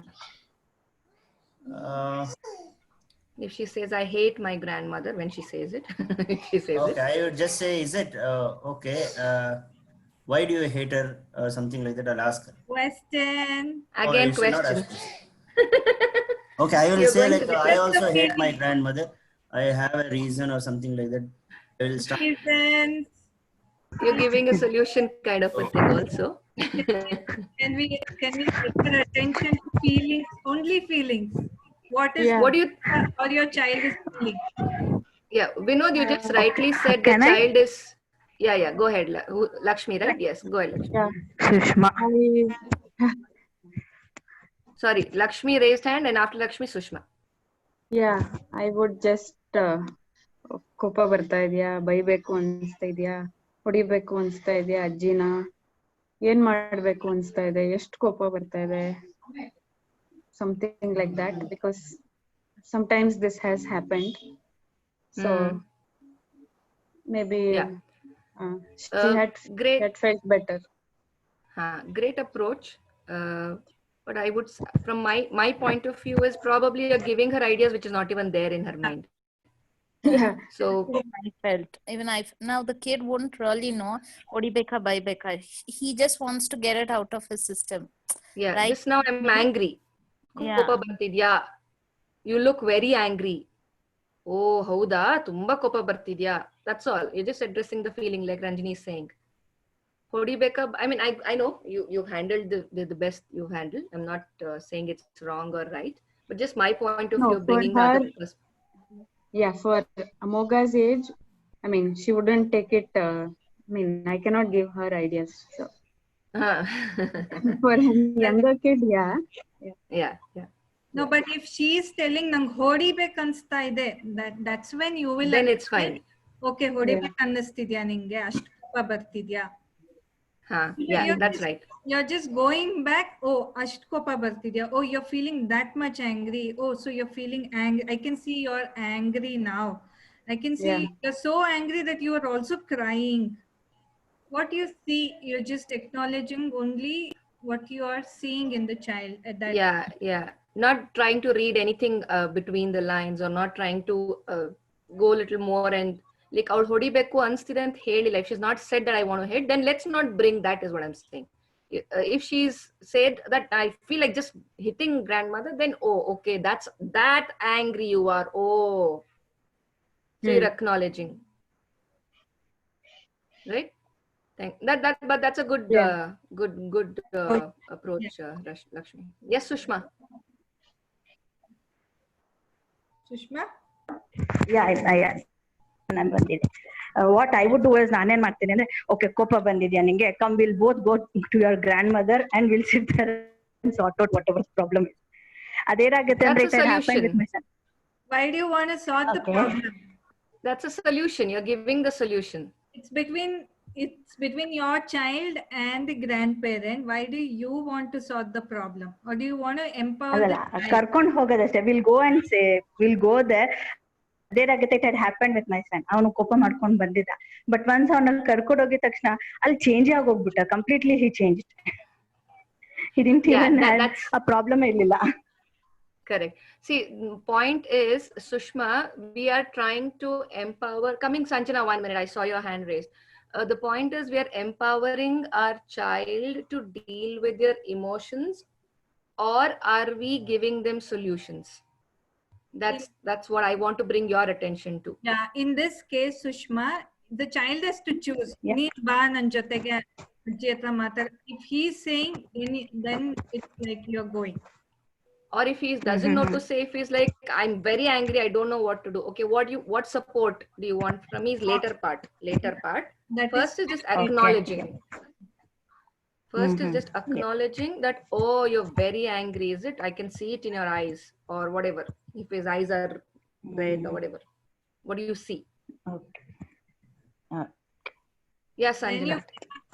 If she says, I hate my grandmother, when she says it, okay, I would just say, is it okay? Why do you hate her? Or something like that. I'll ask her. Question. Again, question. Okay, I will say like, I also hate my grandmother. I have a reason or something like that. I will start. Reasons. You're giving a solution kind of a thing also. Can we get your attention to feelings, only feelings? What do you or your child is feeling? Yeah, Vinod, you just rightly said the child is. Yeah, go ahead. Lakshmi, right? Yes, go ahead, Lakshmi. Yeah, Sushma. Sorry, Lakshmi raised hand and after Lakshmi, Sushma. Yeah, I would just ಕೋಪ ಬರ್ತಾ ಇದೆಯಾ ಬೈಬೇಕು ಅನ್ಸ್ತಾ ಇದೆಯಾ ಹೊಡಿಬೇಕು ಅನ್ಸ್ತಾ ಇದೆಯಾ ಅಜ್ಜಿನ ಏನ್ ಮಾಡ್ಬೇಕು ಅನ್ಸ್ತಾ ಇದೆ ಎಷ್ಟು ಕೋಪ ಬರ್ತಾ ಇದೆ something like that because sometimes this has happened so maybe she had felt better. Great approach, but I would, from my point of view, is probably you're giving her ideas which is not even there in her mind. Yeah. So I felt now the kid wouldn't really know odibeka baibeka. He just wants to get it out of his system. Yeah, right? Just now I'm angry. ಕೋಪ ಬರ್ತಿದ್ಯಾ? You look very angry. Oh, ಹೌದಾ? ತುಂಬಾ ಕೋಪ ಬರ್ತಿದ್ಯಾ? That's all. You're just addressing the feeling like Ranjini is saying. ಹೊಡಿಬೇಕಾ? I mean, I know you've handled the best you've handled. I'm not saying it's wrong or right, but just my point of view, bringing the other person. Yeah, for Amoga's age, I mean, she wouldn't take it. I mean, I cannot give her ideas. So. Uh-huh. For a younger kid, yeah. Yeah. No, but if she is telling nang ಹೊಡಿಬೇಕು ಅನ್ಸ್ತಾ ಇದೆ, that's when you will then it's fine. Okay, ಹೊಡಿಬೇಕು ಅನ್ನಿಸ್ತಿದ್ಯಾ ನಿಂಗೆ, ಅಷ್ಟು ಕೋಪ ಬರ್ತಿದ್ಯಾ? Yeah, that's right. You're just going back. Oh, ಅಷ್ಟು ಕೋಪ ಬರ್ತಿದ್ಯಾ? Oh, you're feeling that much angry. Oh, so you're feeling angry. I can see you're angry now. I can see you're so angry that you are also crying. What you see, you're just acknowledging only what you are seeing in the child at that. Yeah. Not trying to read anything between the lines, or not trying to go a little more and like ಅವ್ಳು ಹೊಡಿಬೇಕು ಅನ್ಸ್ತಿದೆ ಅಂತ ಹೇಳಿಲ್ಲ. If she's not said that I want to hit, then let's not bring that, is what I'm saying. If she's said that I feel like just hitting grandmother, then oh, okay, that's that angry you are. Oh, so you're acknowledging, right? But that's a good good approach, Lakshmi. Yes, Sushma. Yeah. ನಾನು ಬಂದಿದೆ. What I would do is ನಾನೇನ್ ಮಾಡ್ತೀನಿ ಅಂದ್ರೆ, okay ಕೋಪ ಬಂದಿದ್ಯಾ ನಿಂಗೆ, come we'll both go to your grandmother and we'll sit there and sort out whatever problem is. ಅದೇನಾಗುತ್ತೆ ಅಂದ್ರೆ it happen with my son. Why do you want to solve the problem? That's a solution. You're giving the solution. It's between your child and the grandparent. Why do you want to solve the problem, or do you want to empower the child? ಕರ್ಕೊಂಡು ಹೋಗೋದಷ್ಟೇ. Will go and say, will go there. ಅದೇನಾಗುತ್ತೆ, it had happen with my son. ಅವನು ಕೋಪ ಮಾಡ್ಕೊಂಡು ಬಂದಿದ್ದ, but once ಅವನ ಕರ್ಕೊಂಡು ಹೋಗಿದ ತಕ್ಷಣ ಅಲ್ಲಿ ಚೇಂಜ್ ಆಗೋಗ್ಬಿಟ್ಟ. Completely he change. He didn't even have a problem ಇರಲಿಲ್ಲ. Correct. See, point is, Sushma, we are trying to empower. Coming, Sanjana, 1 minute. I saw your hand raised. The point is, we are empowering our child to deal with their emotions, or are we giving them solutions? That's what I want to bring your attention to. Yeah, in this case, Sushma, the child has to choose. If he's saying, then it's like you're going. Or if he doesn't know to say, if he's like, I'm very angry, I don't know what to do. Okay, what support do you want from me? Is later part. First is just acknowledging. First is just acknowledging that, oh, you're very angry, is it? I can see it in your eyes, or whatever. If his eyes are red or whatever. What do you see? Okay. Yes, Sanjana.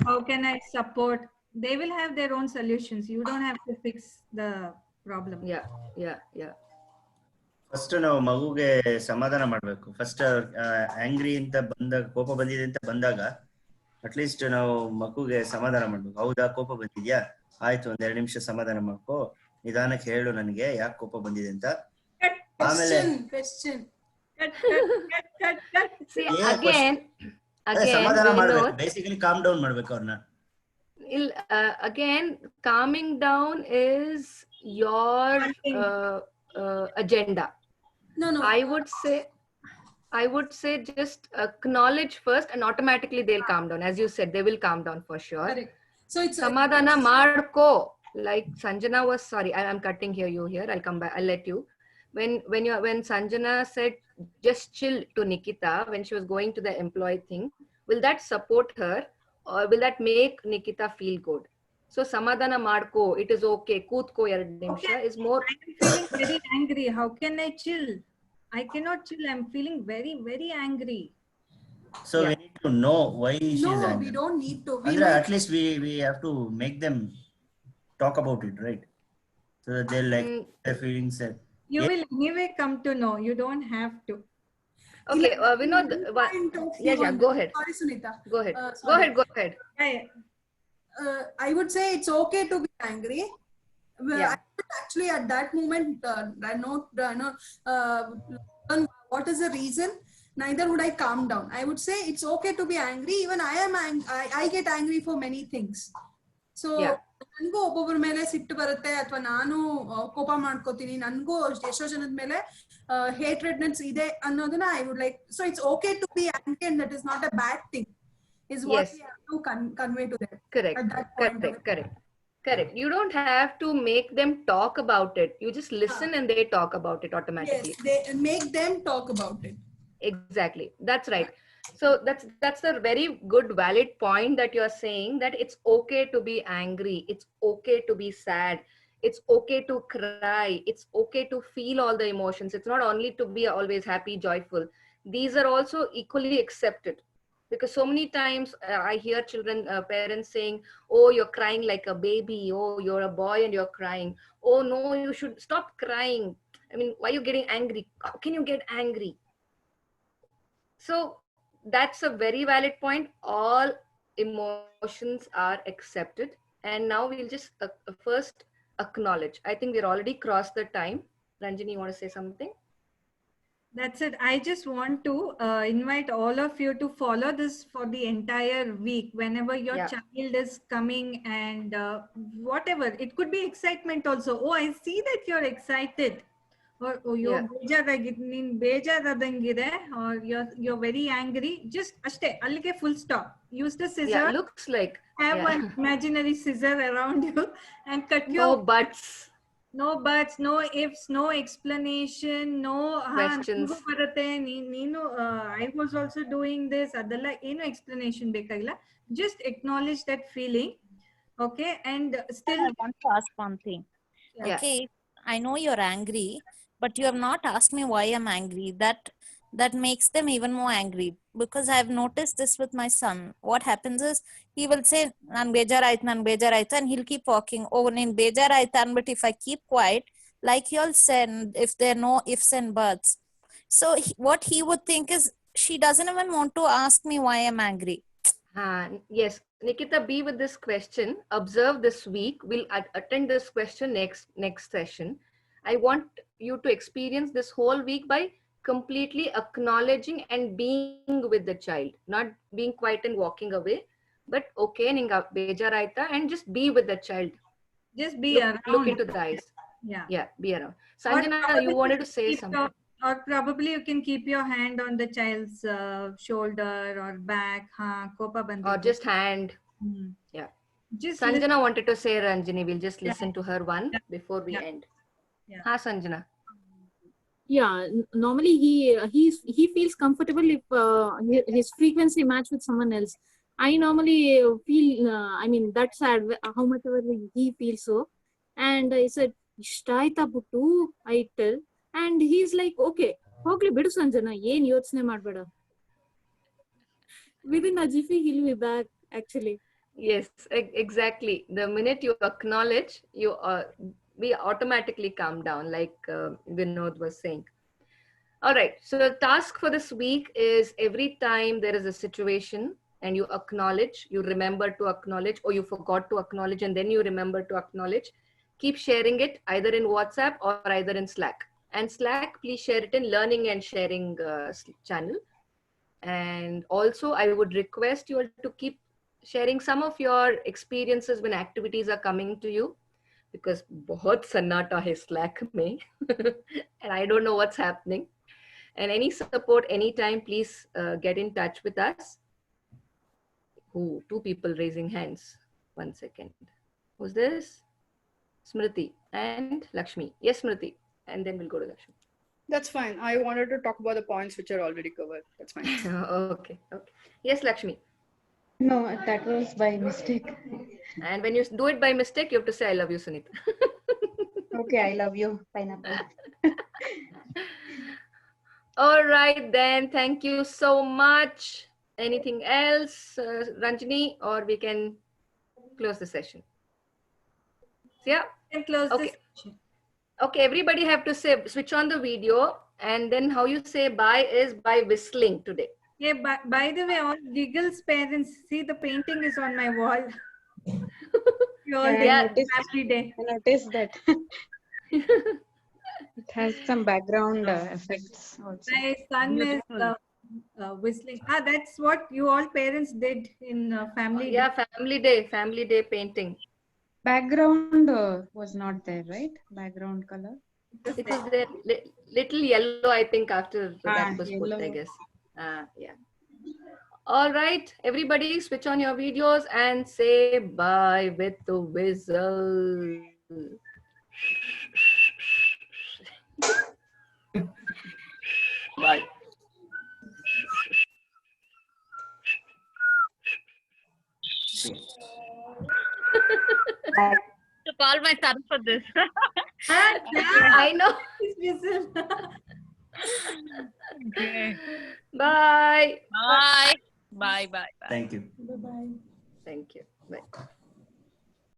How can I support? They will have their own solutions. You don't have to fix the problem. Yeah. First ನಾವು ಮಗುಗೆ ಸಮಾಧಾನ ಮಾಡಬೇಕು. First angry ಅಂತ ಬಂದಾಗ, ಕೋಪ ಬಂದಿದೆ ಅಂತ ಬಂದಾಗ ಅಟ್ಲೀಸ್ಟ್ ನಾವು ಮಗುಗೆ ಸಮಾಧಾನ ಮಾಡ್ಬೇಕು. ಹೌದಾ, ಕೋಪ ಬಂದಿದ್ಯಾ, ಆಯ್ತು, 2 ನಿಮಿಷ ಸಮಾಧಾನ ಮಾಡ್ಕೋ, ನಿಧಾನಕ್ಕೆ ಹೇಳು ನನಗೆ ಯಾಕೆ ಕೋಪ ಬಂದಿದೆ ಅಂತ. ಆಮೇಲೆ ಸಮಾಧಾನ ಮಾಡ್ಬೇಕು. ಬೇಸಿಕಲಿ ಕಾಮ್ ಡೌನ್ ಮಾಡ್ಬೇಕು ಅವ್ರನ್ನ. Again, calming down is your agenda. No. I would say just acknowledge first, and automatically they'll calm down. As you said, they will calm down for sure. Correct. So it's samadhana marko, like Sanjana was, sorry, I'm cutting you here. I'll come back. I'll let you. When Sanjana said just chill to Nikita when she was going to the employee thing, will that support her, or will that make Nikita feel good? So samadhana marko, it is okay, kootko 2 nimisha is more. I'm feeling very angry. How can I chill? I cannot chill. I'm feeling very, very angry. So we need to know why she's angry. No, we don't need to. At least we have to make them talk about it, right? So that they'll like their feelings. You will anyway come to know. You don't have to. Okay, Vinod. Go ahead. Sorry, Sunita. Go ahead. Go ahead. I would say it's okay to be angry. Actually, at that moment, I know what is the reason. Neither would I calm down. I would say it's okay to be angry. Even I get angry for many things. So ನನಗೂ ಒಬ್ಬೊಬ್ಬರ ಮೇಲೆ ಸಿಟ್ಟು ಬರುತ್ತೆ, ಅಥವಾ ನಾನು ಕೋಪ ಮಾಡ್ಕೋತೀನಿ, ನನಗೂ ಎಷ್ಟೋ ಜನದ ಮೇಲೆ ಹೇಟ್ರೆಡ್ನೆಸ್ ಇದೆ ಅನ್ನೋದನ್ನ I would like. So it's okay to be angry and that is not a bad thing is what we have to convey to them. Correct. You don't have to make them talk about it. You just listen and they talk about it automatically. Yes, they make them talk about it. Exactly. That's right. So that's a very good valid point that you're saying, that it's okay to be angry. It's okay to be sad. It's okay to cry. It's okay to feel all the emotions. It's not only to be always happy, joyful. These are also equally accepted. Because so many times I hear children, parents saying, oh, you're crying like a baby. Oh, you're a boy and you're crying. Oh, no, you should stop crying. I mean, why are you getting angry? How can you get angry? So that's a very valid point. All emotions are accepted. And now we'll just first acknowledge. I think we're already crossed the time. Ranjini, you want to say something? That's it. I just want to invite all of you to follow this for the entire week. Whenever your child is coming and whatever, it could be excitement also. Oh, I see that you're excited. Or oh, ಬೇಜಾರಾದಂಗಿದೆ, or you're very angry. Just ಅಷ್ಟೇ, ಅಲ್ಲಿಗೆ full stop. Use the scissor. Yeah, looks like. Have one imaginary scissor around you and cut your. No buts. No buts, no ifs, no explanation, no questions. I was also doing this. Adalla ಏನು explanation ಬೇಕಾಗಿಲ್ಲ. Just acknowledge that feeling, okay? And still, I want to ask one thing. Okay, I know you're angry, but you have not asked me why I'm angry. That makes them even more angry, because I've noticed this with my son. What happens is he will say nan bejar and he'll keep walking. Oh, nin bejar but if I keep quiet, like you all said, if there are no ifs and buts, so what he would think is she doesn't even want to ask me why I'm angry. Yes, Nikita, be with this question. Observe this week. We'll attend this question next session. I want you to experience this whole week by completely acknowledging and being with the child, not being quiet and walking away, but okay, ninga bejaraita, and just be with the child. Just be around. Look into the eyes. Yeah, be around. Sanjana, you wanted to say something. Or probably you can keep your hand on the child's shoulder or back, or just hand. Yeah. Just Sanjana wanted to say, Ranjini, we'll just listen to her one before we end. Sanjana. Yeah, normally he feels comfortable if his frequency match with someone else. I normally feel I mean that's sad how much ever he feels so, and I said ishtaita buttu, I tell, and he's like okay hogli bidu Sanjana yen yochne madbeda. Within a jiffy he'll be back actually. Yes, exactly. The minute you acknowledge, we automatically calm down, like Vinod was saying. All right, so the task for this week is every time there is a situation and you acknowledge, you remember to acknowledge, or you forgot to acknowledge and then you remember to acknowledge, keep sharing it either in WhatsApp or either in Slack. And Slack, please share it in learning and sharing channel. And also I would request you all to keep sharing some of your experiences when activities are coming to you, because bahut sannata hai Slack mein and I don't know what's happening. And any support anytime, please get in touch with us. Two people raising hands. 1 second. Who's this? Smriti and Lakshmi. Yes, Smriti. And then we'll go to Lakshmi. That's fine. I wanted to talk about the points which are already covered. That's fine. Okay. Yes, Lakshmi. No, that was by mistake. And when you do it by mistake, you have to say, I love you, Sunita. Okay, I love you, pineapple. All right, then. Thank you so much. Anything else, Ranjini, or we can close the session? Yeah. And close the session. Okay, everybody have to say, switch on the video, and then how you say bye is by whistling today. Yeah, by the way, all Giggle's parents, see the painting is on my wall. Happy day. I noticed that. It has some background effects also. My son is whistling. That's what you all parents did in family day. Yeah, family day painting. Background was not there, right? Background color. It was there, little yellow, I think, after that was yellow. put, I guess. Yeah. All right, everybody, switch on your videos and say bye with the whistle. Bye. call my son for this. I know. Okay. Bye. Bye. Bye. Bye. Bye. Thank you. Thank you. Bye.